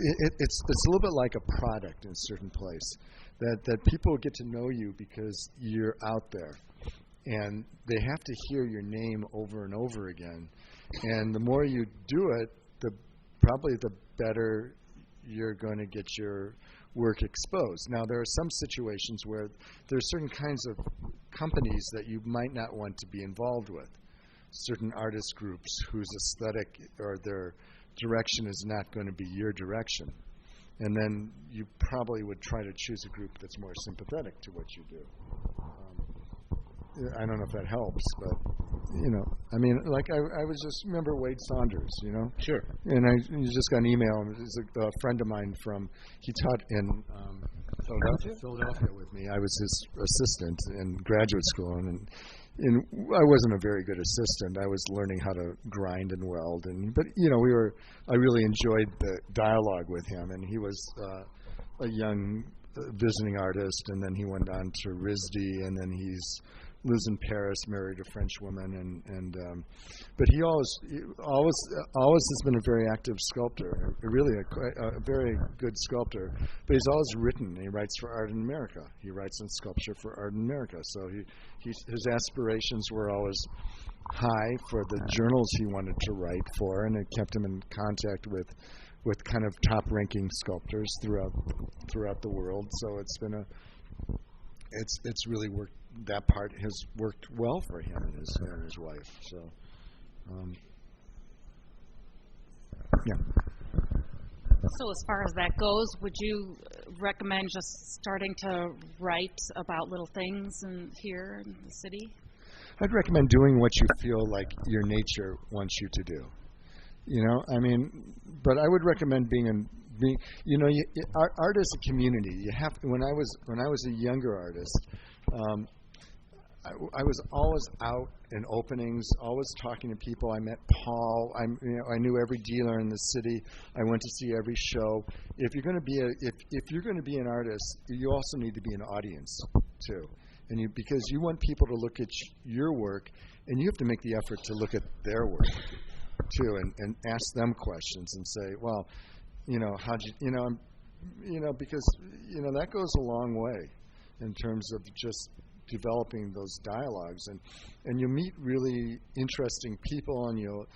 it's a little bit like a product in a certain place, that people get to know you because you're out there, and they have to hear your name over and over again, and the more you do it, probably the better you're going to get your work exposed. Now, there are some situations where there are certain kinds of companies that you might not want to be involved with, certain artist groups whose aesthetic or their direction is not going to be your direction. And then you probably would try to choose a group that's more sympathetic to what you do. I don't know if that helps, but, I was just, remember Wade Saunders, Sure. And I just got an email. He's a friend of mine he taught in Philadelphia with me. I was his assistant in graduate school, and I wasn't a very good assistant. I was learning how to grind and weld, but I really enjoyed the dialogue with him, and he was a young visiting artist, and then he went on to RISD, and then he's lives in Paris, married a French woman, but he always has been a very active sculptor, really a very good sculptor. But he's always written. He writes for Art in America. He writes on sculpture for Art in America. So his aspirations were always high for the journals he wanted to write for, and it kept him in contact with kind of top-ranking sculptors throughout the world. So it's really worked. That part has worked well for him and his wife. So, yeah. So as far as that goes, would you recommend just starting to write about little things here in the city? I'd recommend doing what you feel like your nature wants you to do. I mean, but I would recommend art is a community. You have when I was a younger artist, I was always out in openings, always talking to people. I met Paul. I knew every dealer in the city. I went to see every show. If you're going to be if you're going to be an artist, you also need to be an audience too. And because you want people to look at your work, and you have to make the effort to look at their work too, and ask them questions and say, well, how'd you, because that goes a long way in terms of just developing those dialogues, and you'll meet really interesting people, and you'll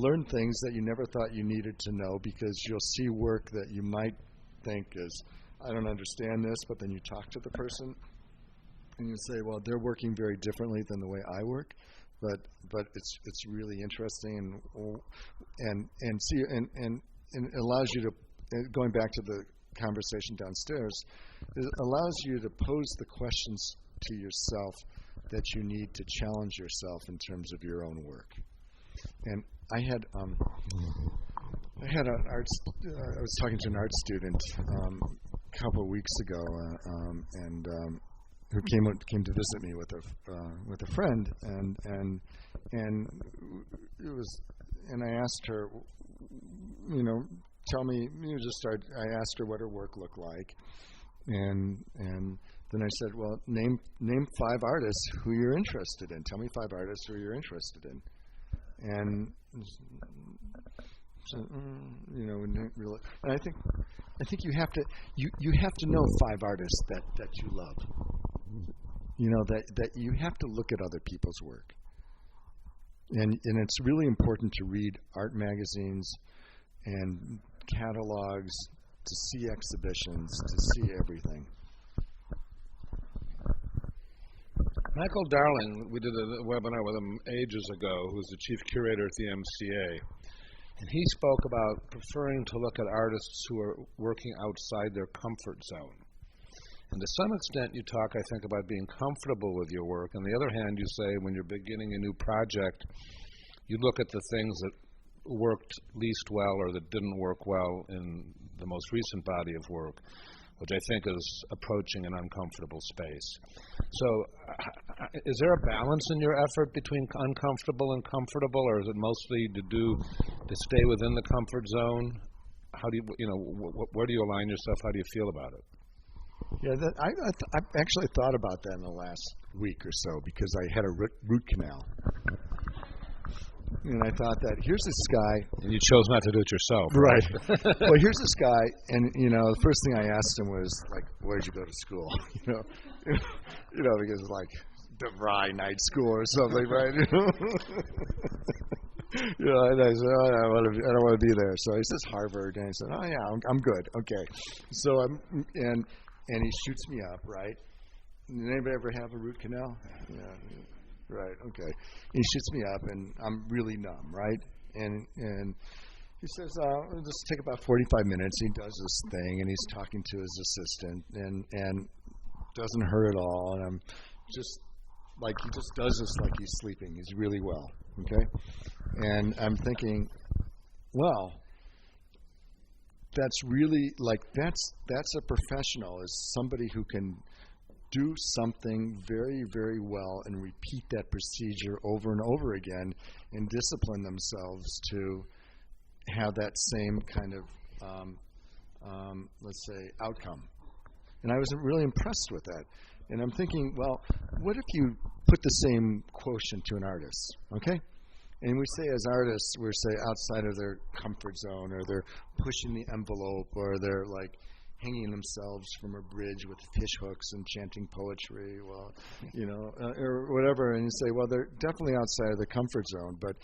learn things that you never thought you needed to know, because you'll see work that you might think is, I don't understand this, but then you talk to the person and you say, well, they're working very differently than the way I work, but it's really interesting, and it allows you to, going back to the conversation downstairs, it allows you to pose the questions to yourself that you need to challenge yourself in terms of your own work. And I was talking to an art student a couple of weeks ago, who came to visit me with a friend, and it was, and I asked her, tell me, I asked her what her work looked like, and then I said, well, name 5 artists who you're interested in. Tell me 5 artists who you're interested in. And so, really, and I think you have to know 5 artists that you love. That you have to look at other people's work. And it's really important to read art magazines and catalogs, to see exhibitions, to see everything. Michael Darling, we did a webinar with him ages ago, who's the chief curator at the MCA. And he spoke about preferring to look at artists who are working outside their comfort zone. And to some extent, you talk, I think, about being comfortable with your work. On the other hand, you say when you're beginning a new project, you look at the things that worked least well or that didn't work well in the most recent body of work, which I think is approaching an uncomfortable space. So is there a balance in your effort between uncomfortable and comfortable, or is it mostly to stay within the comfort zone? How do where do you align yourself? How do you feel about it? Yeah, I've actually thought about that in the last week or so, because I had a root canal. And I thought that here's this guy. And you chose not to do it yourself. Right. Well, here's this guy, and the first thing I asked him was like, "Where did you go to school?" Because like DeVry Night School or something, right? And I said, "Oh, I don't want to be there." So he says Harvard, and I said, "Oh yeah, I'm good. Okay." So and he shoots me up, right? Did anybody ever have a root canal? Yeah. Right, okay. He shoots me up, and I'm really numb, right? And he says, it'll just take about 45 minutes. He does this thing, and he's talking to his assistant, and doesn't hurt at all. And I'm just, like, he just does this like he's sleeping. He's really well, okay? And I'm thinking, well, that's really, like, that's a professional, is somebody who can do something very, very well and repeat that procedure over and over again and discipline themselves to have that same kind of, let's say, outcome. And I was really impressed with that. And I'm thinking, well, what if you put the same quotient to an artist, okay? And we say as artists, we're say outside of their comfort zone, or they're pushing the envelope, or they're like hanging themselves from a bridge with fish hooks and chanting poetry, well, you know, or whatever. And you say, well, they're definitely outside of the comfort zone. But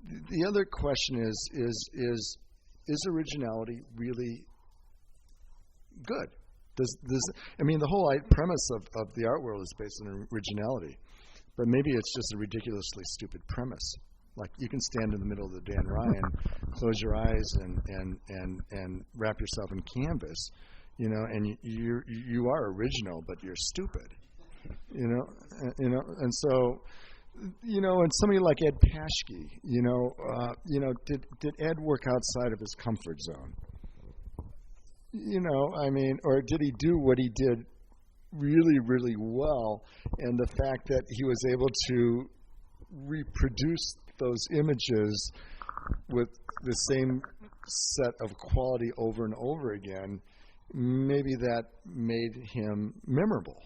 the other question is originality really good? I mean, the whole premise of the art world is based on originality, but maybe it's just a ridiculously stupid premise. Like, you can stand in the middle of the Dan Ryan, close your eyes, and wrap yourself in canvas, you know, and you are original, but you're stupid, you know, and so, you know, and somebody like Ed Paschke, you know, did Ed work outside of his comfort zone? You know, I mean, or did he do what he did really, really well? And the fact that he was able to reproduce those images with the same set of quality over and over again, maybe that made him memorable.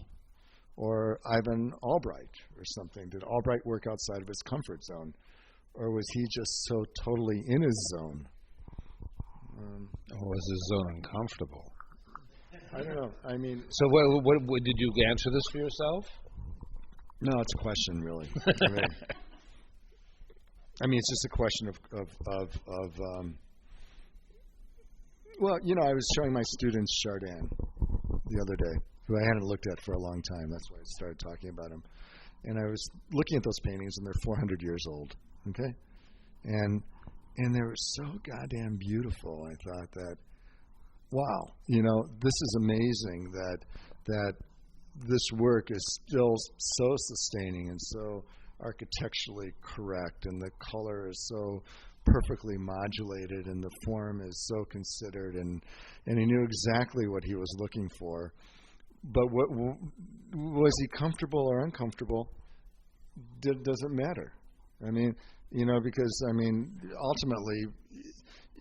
Or Ivan Albright or something. Did Albright work outside of his comfort zone? Or was he just so totally in his zone? Or was his zone uncomfortable? I don't know. I mean... So what did you answer this for yourself? No, it's a question, really. I mean, it's just a question of well, you know, I was showing my students Chardin the other day, who I hadn't looked at for a long time. That's why I started talking about him. And I was looking at those paintings, and they're 400 years old, okay? And they were so goddamn beautiful. I thought that, wow, you know, this is amazing that this work is still so sustaining and so architecturally correct, and the color is so perfectly modulated, and the form is so considered, and he knew exactly what he was looking for. But what was he comfortable or uncomfortable? Doesn't matter. I mean, you know, because I mean, ultimately,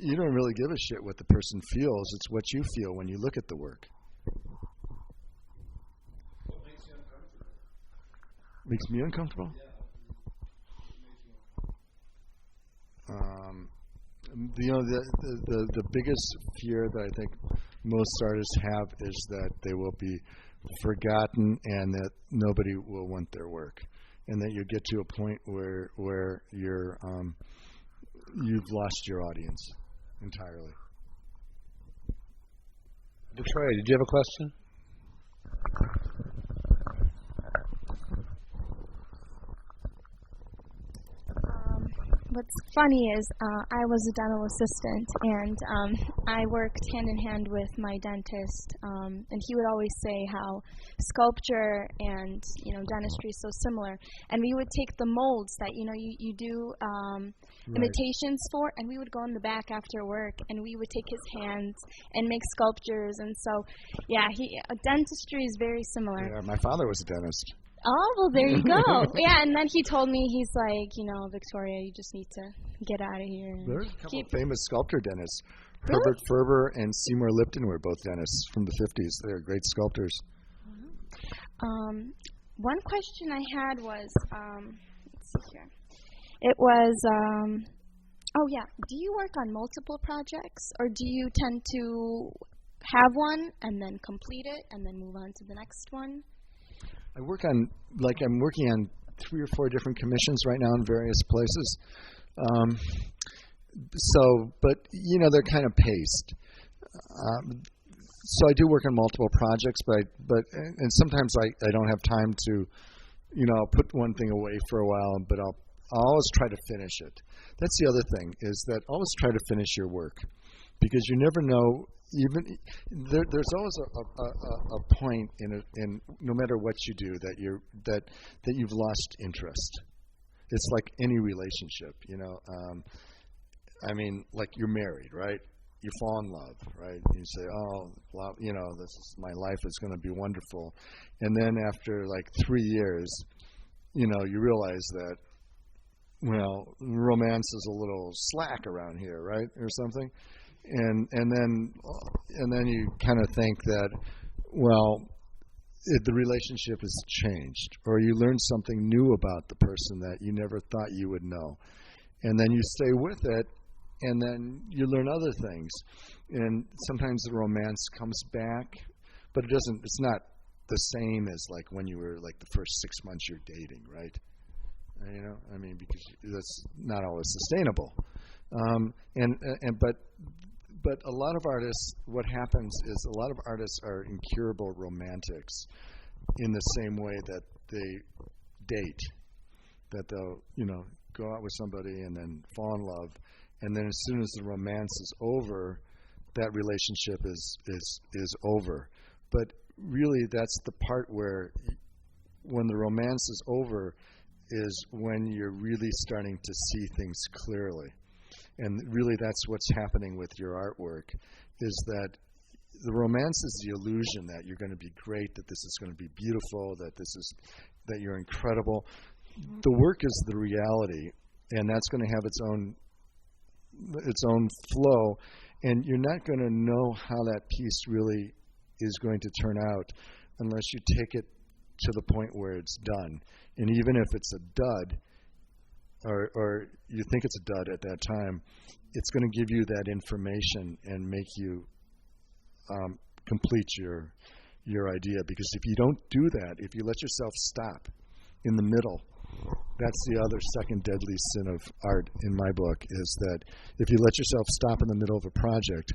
you don't really give a shit what the person feels. It's what you feel when you look at the work. What makes you uncomfortable? Makes me uncomfortable? Yeah. You know, the biggest fear that I think most artists have is that they will be forgotten and that nobody will want their work, and that you get to a point where you've lost your audience entirely. Victoria, did you have a question? What's funny is I was a dental assistant, and I worked hand in hand with my dentist, and he would always say how sculpture and, you know, dentistry is so similar. And we would take the molds that, you know, you do imitations for, and we would go in the back after work, and we would take his hands and make sculptures. And so, yeah, dentistry is very similar. Yeah, my father was a dentist. Oh, well, there you go. Yeah, and then he told me, he's like, you know, Victoria, you just need to get out of here. And There's a couple of famous sculptor dentists. Really? Herbert Ferber and Seymour Lipton were both dentists from the 50s. They're great sculptors. One question I had was, let's see here. It was, oh yeah, do you work on multiple projects, or do you tend to have one and then complete it and then move on to the next one? I work on, like, I'm working on 3 or 4 different commissions right now in various places. But, you know, they're kind of paced. So I do work on multiple projects, and sometimes I don't have time to, you know, I'll put one thing away for a while, but I'll always try to finish it. That's the other thing, is that always try to finish your work, because you never know. Even there's always a point in no matter what you do that you've lost interest. It's like any relationship, you know. I mean, like, you're married, right? You fall in love, right? You say, oh, well, you know, my life is going to be wonderful, and then after like 3 years, you know, you realize that, well, romance is a little slack around here, right, or something. And then you kind of think that, well, the relationship has changed, or you learn something new about the person that you never thought you would know. And then you stay with it, and then you learn other things. And sometimes the romance comes back, but it's not the same as like when you were like the first 6 months you're dating, right? You know, I mean, because that's not always sustainable. But a lot of artists, what happens is a lot of artists are incurable romantics in the same way that they date, that they'll, you know, go out with somebody and then fall in love, and then as soon as the romance is over, that relationship is over. But really, that's the part where, when the romance is over, is when you're really starting to see things clearly. And really, that's what's happening with your artwork, is that the romance is the illusion that you're going to be great, that this is going to be beautiful, that you're incredible. The work is the reality, and that's going to have its own flow, and you're not going to know how that piece really is going to turn out unless you take it to the point where it's done. And even if it's a dud, or you think it's a dud at that time, it's going to give you that information and make you complete your idea. Because if you don't do that, if you let yourself stop in the middle, that's the other second deadly sin of art in my book, is that if you let yourself stop in the middle of a project,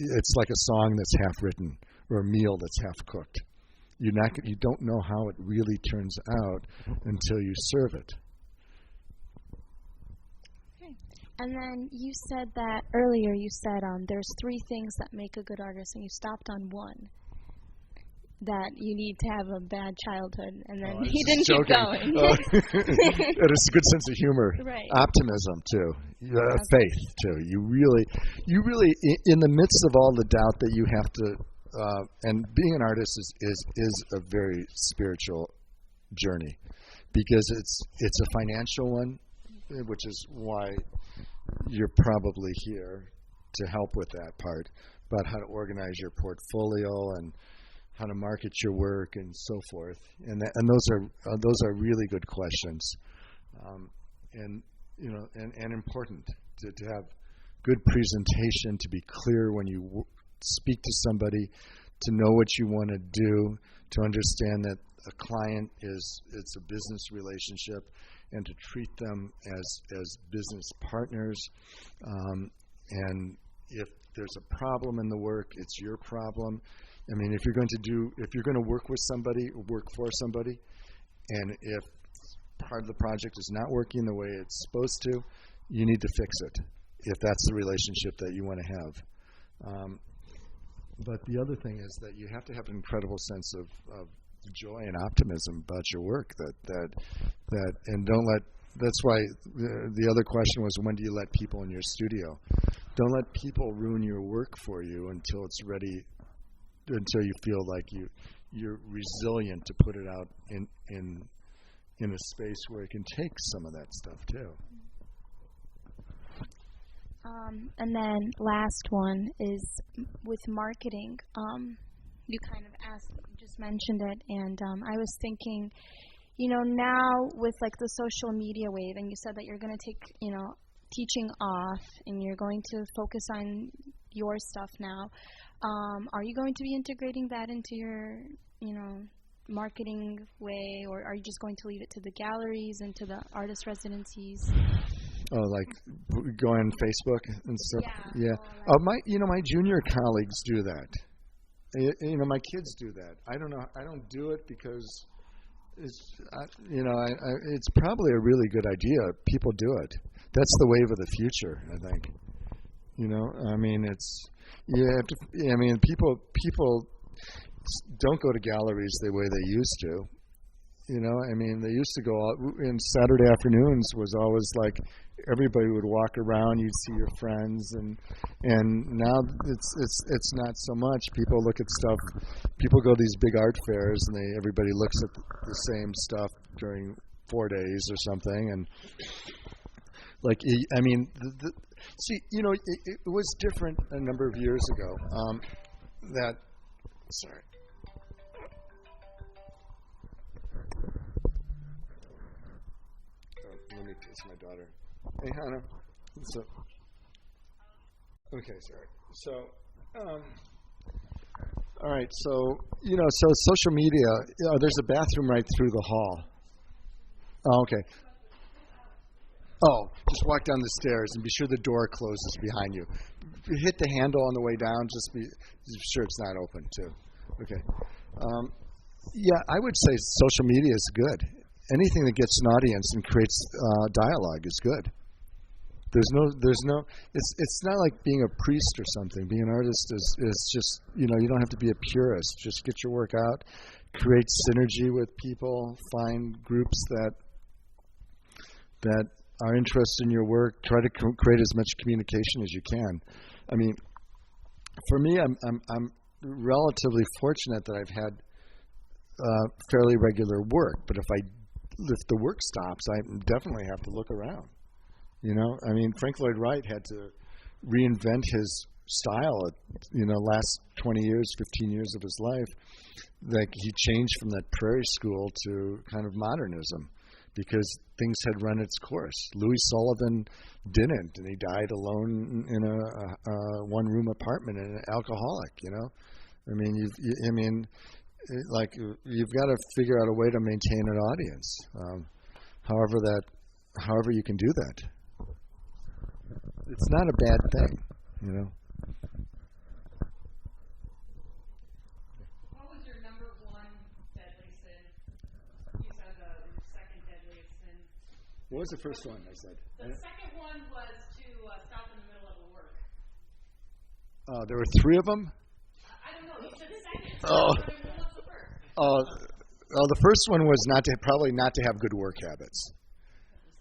it's like a song that's half written or a meal that's half cooked. You don't know how it really turns out until you serve it. Okay. And then you said that earlier. You said there's 3 things that make a good artist, and you stopped on one. That you need to have a bad childhood, and then you didn't keep going. It is a good sense of humor. Right. Optimism too. Faith too. You really, in the midst of all the doubt that you have to. And being an artist is a very spiritual journey, because it's a financial one, which is why you're probably here to help with that part, about how to organize your portfolio and how to market your work and so forth. And those are really good questions, and important to have good presentation, to be clear when you speak to somebody, to know what you want to do, to understand that a client it's a business relationship, and to treat them as business partners. And if there's a problem in the work, it's your problem. I mean, if you're going to work with somebody, work for somebody, and if part of the project is not working the way it's supposed to, you need to fix it, if that's the relationship that you want to have. But the other thing is that you have to have an incredible sense of joy and optimism about your work. And don't let. That's why the other question was, when do you let people in your studio? Don't let people ruin your work for you until it's ready. Until you feel like you're resilient to put it out in a space where it can take some of that stuff too. And then last one is with marketing. You kind of just mentioned it, and I was thinking, now with like the social media wave, and you said that you're going to take, teaching off, and you're going to focus on your stuff now. Are you going to be integrating that into your, marketing way, or are you just going to leave it to the galleries and to the artist residencies? Oh, like go on Facebook and stuff. Yeah. My junior colleagues do that. My kids do that. I don't know. I don't do it because it's probably a really good idea. People do it. That's the wave of the future, I think. People don't go to galleries the way they used to. They used to go out, and Saturday afternoons was always like everybody would walk around, you'd see your friends, and now it's not so much. People look at stuff, people go to these big art fairs, and everybody looks at the same stuff during 4 days or something, and Like, I mean, see, you know, it was different a number of years ago. Sorry. Let me kiss my daughter. Hey, Hannah. So, okay, sorry. So, all right. So, you know, so social media. There's a bathroom right through the hall. Oh, okay. Oh, just walk down the stairs and be sure the door closes behind you. Hit the handle on the way down. Just be sure it's not open too. Okay. Yeah, I would say social media is good. Anything that gets an audience and creates dialogue is good. There's no. It's not like being a priest or something. Being an artist is just, you know, you don't have to be a purist. Just get your work out, create synergy with people, find groups that are interested in your work. Try to create as much communication as you can. I mean, for me, I'm relatively fortunate that I've had fairly regular work. But if the work stops, I definitely have to look around. You know, I mean, Frank Lloyd Wright had to reinvent his style last 20 years, 15 years of his life. Like, he changed from that prairie school to kind of modernism because things had run its course. Louis Sullivan didn't, and he died alone in a one-room apartment and an alcoholic, you know. I mean, you've got to figure out a way to maintain an audience, however you can do that. It's not a bad thing, you know. What was your number one deadly sin? You said your second deadliest sin. What was the first one I said? The second one was to stop in the middle of a work. There were three of them? I don't know. You said second. Oh. What was the first? The first one was probably not to have good work habits.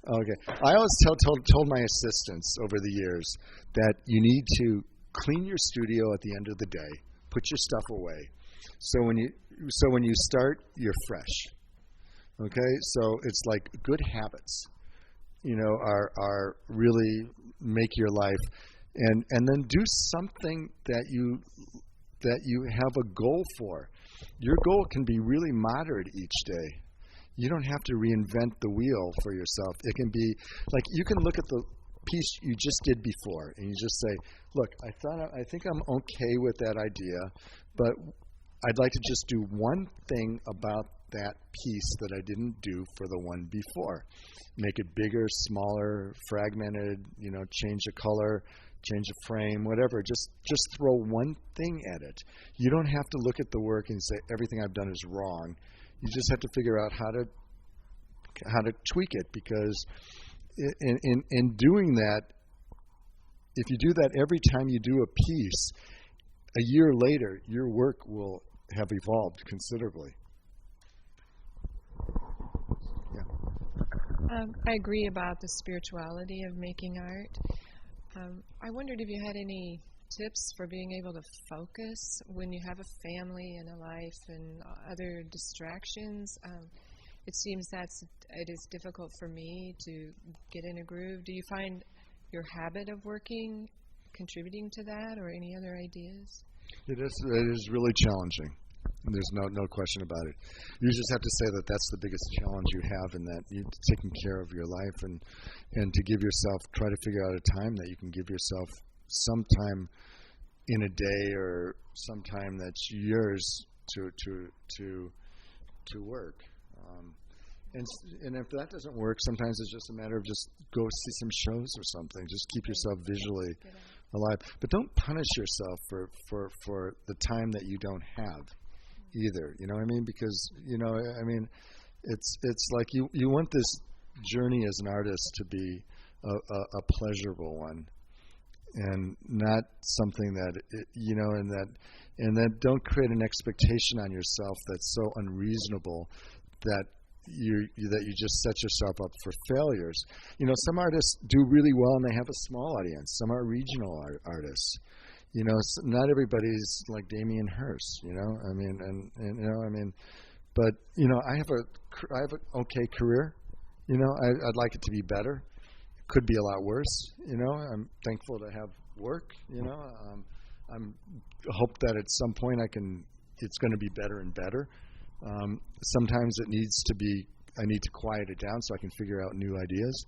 Okay. I always told my assistants over the years that you need to clean your studio at the end of the day, put your stuff away, so when you start, you're fresh. Okay, so it's like good habits, you know, are really make your life, and then do something that you have a goal for. Your goal can be really moderate each day. You don't have to reinvent the wheel for yourself. It can be like, you can look at the piece you just did before and you just say, look, I think I'm okay with that idea, but I'd like to just do one thing about that piece that I didn't do for the one before. Make it bigger, smaller, fragmented, you know, change the color, change the frame, whatever. Just throw one thing at it. You don't have to look at the work and say everything I've done is wrong. You just have to figure out how to tweak it, because in doing that, if you do that every time you do a piece, a year later, your work will have evolved considerably. Yeah. I agree about the spirituality of making art. I wondered if you had any tips for being able to focus when you have a family and a life and other distractions. It seems it is difficult for me to get in a groove. Do you find your habit of working contributing to that, or any other ideas? It is really challenging. There's no question about it. You just have to say that that's the biggest challenge you have, in that you're taking care of your life, and to give yourself, try to figure out a time that you can give yourself sometime in a day or sometime that's yours to work. And if that doesn't work, sometimes it's just a matter of just go see some shows or something. Just keep yourself visually alive. But don't punish yourself for the time that you don't have either. You know what I mean? Because, you know, I mean, it's like you want this journey as an artist to be a pleasurable one, and not something that and that don't create an expectation on yourself that's so unreasonable that you just set yourself up for failures. You know, some artists do really well and they have a small audience. Some are regional artists. You know, not everybody's like Damien Hirst. You know, I mean, and you know, I mean, but you know, I have an okay career. You know, I'd like it to be better. could be a lot worse. I'm thankful to have work. I'm hope that at some point it's going to be better and better. Sometimes I need to quiet it down so I can figure out new ideas.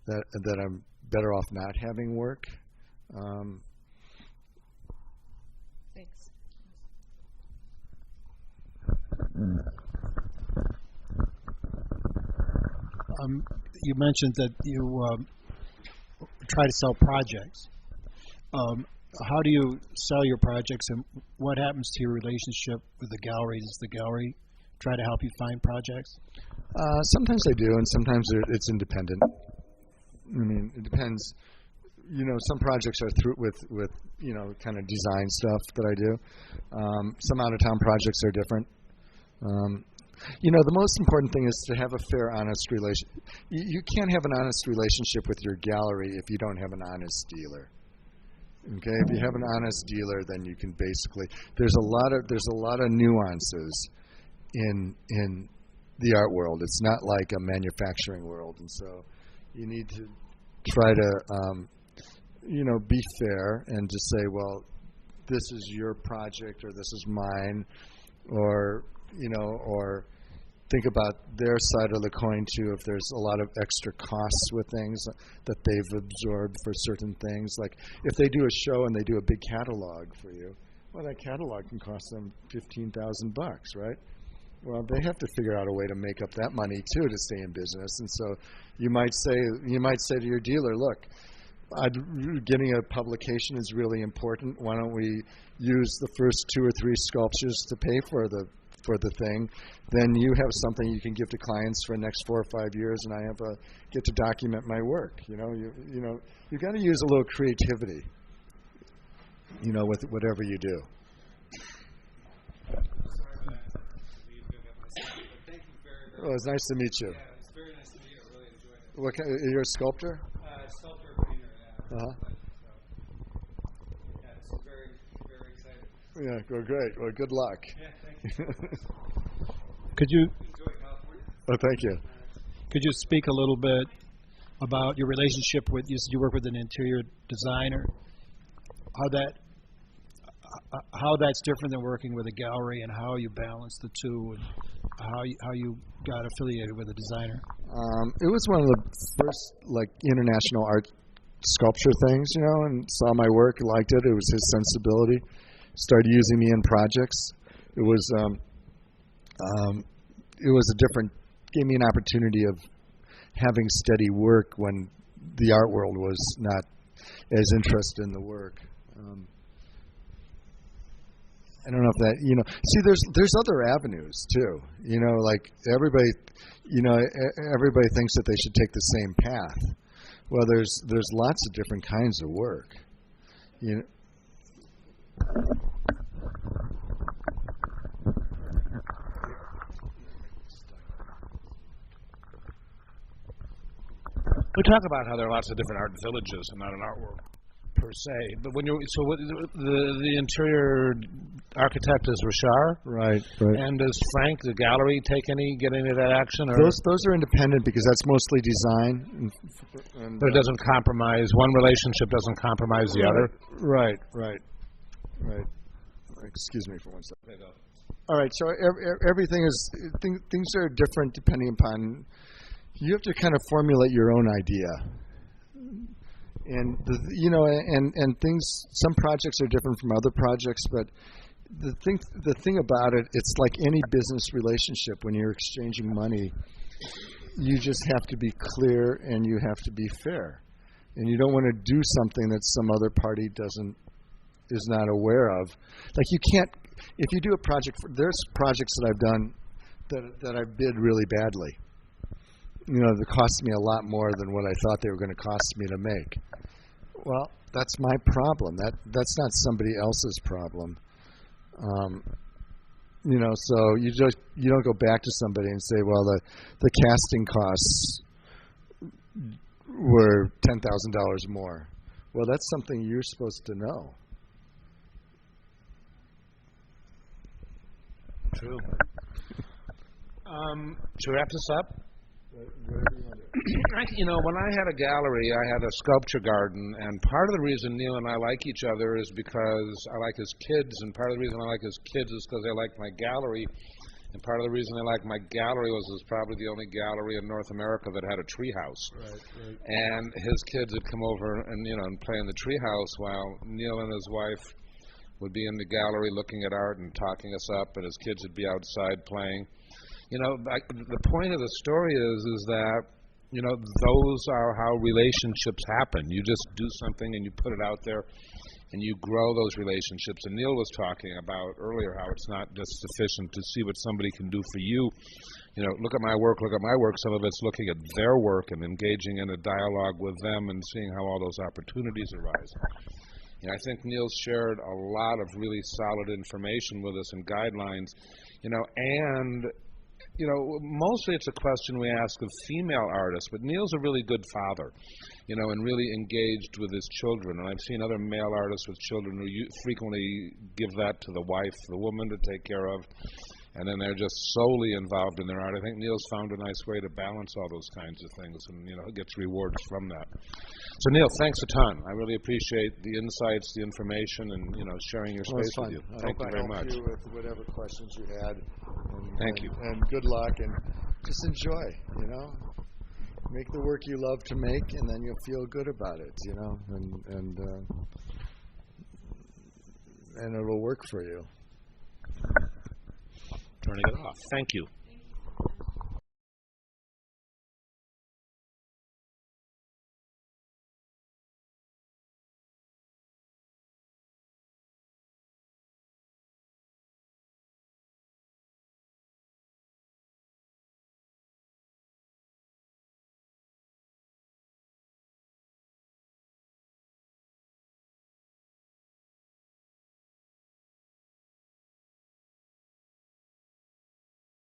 That I'm better off not having work. Thanks. You mentioned that you try to sell projects. How do you sell your projects, and what happens to your relationship with the gallery? Does the gallery try to help you find projects? Sometimes they do, and sometimes it's independent. It depends. Some projects are through with kind of design stuff that I do. Some out-of-town projects are different. The most important thing is to have a fair, honest relation. You can't have an honest relationship with your gallery if you don't have an honest dealer. Okay, if you have an honest dealer, then you can basically. There's a lot of nuances in the art world. It's not like a manufacturing world, and so you need to try to be fair and just say, well, this is your project or this is mine, or think about their side of the coin too. If there's a lot of extra costs with things that they've absorbed for certain things, like if they do a show and they do a big catalog for you, well, that catalog can cost them $15,000, right? Well, they have to figure out a way to make up that money too to stay in business. And so you might say to your dealer, look, getting a publication is really important. Why don't we use the first 2 or 3 sculptures to pay for the thing? Then you have something you can give to clients for the next 4 or 5 years, and I get to document my work. You got to use a little creativity, with whatever you do. Oh, it's nice to meet you. Yeah, it's very nice to meet you. I really enjoyed it. You're a sculptor? Sculptor, painter, yeah. Yeah, it's very, very exciting. Yeah, great. Well, good luck. Yeah, thank you. Could you? Enjoy California. Oh, thank you. Could you speak a little bit about your relationship with? You work with an interior designer. How that's different than working with a gallery, and how you balance the two, and how you got affiliated with a designer. It was one of the first international art sculpture things, and saw my work, liked it. It was his sensibility. Started using me in projects. It was gave me an opportunity of having steady work when the art world was not as interested in the work. I don't know if that, see, there's other avenues too. Everybody, everybody thinks that they should take the same path. Well, there's lots of different kinds of work. We talk about how there are lots of different art villages and not an art world per se. But when the interior architect is Richard, right? And does Frank, the gallery, get any of that action? Or? Those are independent because that's mostly design. But it doesn't compromise. One relationship doesn't compromise the other. Right. Excuse me for 1 second. All right. So everything is things are different depending upon. You have to kind of formulate your own idea. And and things. Some projects are different from other projects, but the thing about it, it's like any business relationship. When you're exchanging money, you just have to be clear and you have to be fair, and you don't want to do something that some other party is not aware of. Like you can't. If you do a project, there's projects that I've done that I bid really badly. That cost me a lot more than what I thought they were going to cost me to make. Well, that's my problem. That's not somebody else's problem. So you don't go back to somebody and say, well, the casting costs were $10,000 more. Well, that's something you're supposed to know. True. Should we wrap this up? Whatever you want to do. You know, when I had a gallery, I had a sculpture garden, and part of the reason Neil and I like each other is because I like his kids, and part of the reason I like his kids is because they like my gallery, and part of the reason I like my gallery was it was probably the only gallery in North America that had a treehouse. Right. And his kids would come over and, you know, and play in the treehouse while Neil and his wife would be in the gallery looking at art and talking us up, and his kids would be outside playing. You know, the point of the story is that, you know, those are how relationships happen. You just do something and you put it out there and you grow those relationships. And Neil was talking about earlier how it's not just sufficient to see what somebody can do for you. You know, look at my work, look at my work. Some of it's looking at their work and engaging in a dialogue with them and seeing how all those opportunities arise. You know, I think Neil shared a lot of really solid information with us and guidelines, you know, and you know, mostly it's a question we ask of female artists, but Neil's a really good father, you know, and really engaged with his children. And I've seen other male artists with children who frequently give that to the wife, the woman to take care of, and then they're just solely involved in their art. I think Neil's found a nice way to balance all those kinds of things, and, you know, gets rewards from that. So, Neil, thanks a ton. I really appreciate the insights, the information, and, you know, sharing your space with you. Thank you very much. I hope I helped you with whatever questions you had. Thank you. And good luck, and just enjoy, you know. Make the work you love to make, and then you'll feel good about it, you know, and it'll work for you. Turning it off. Thank you.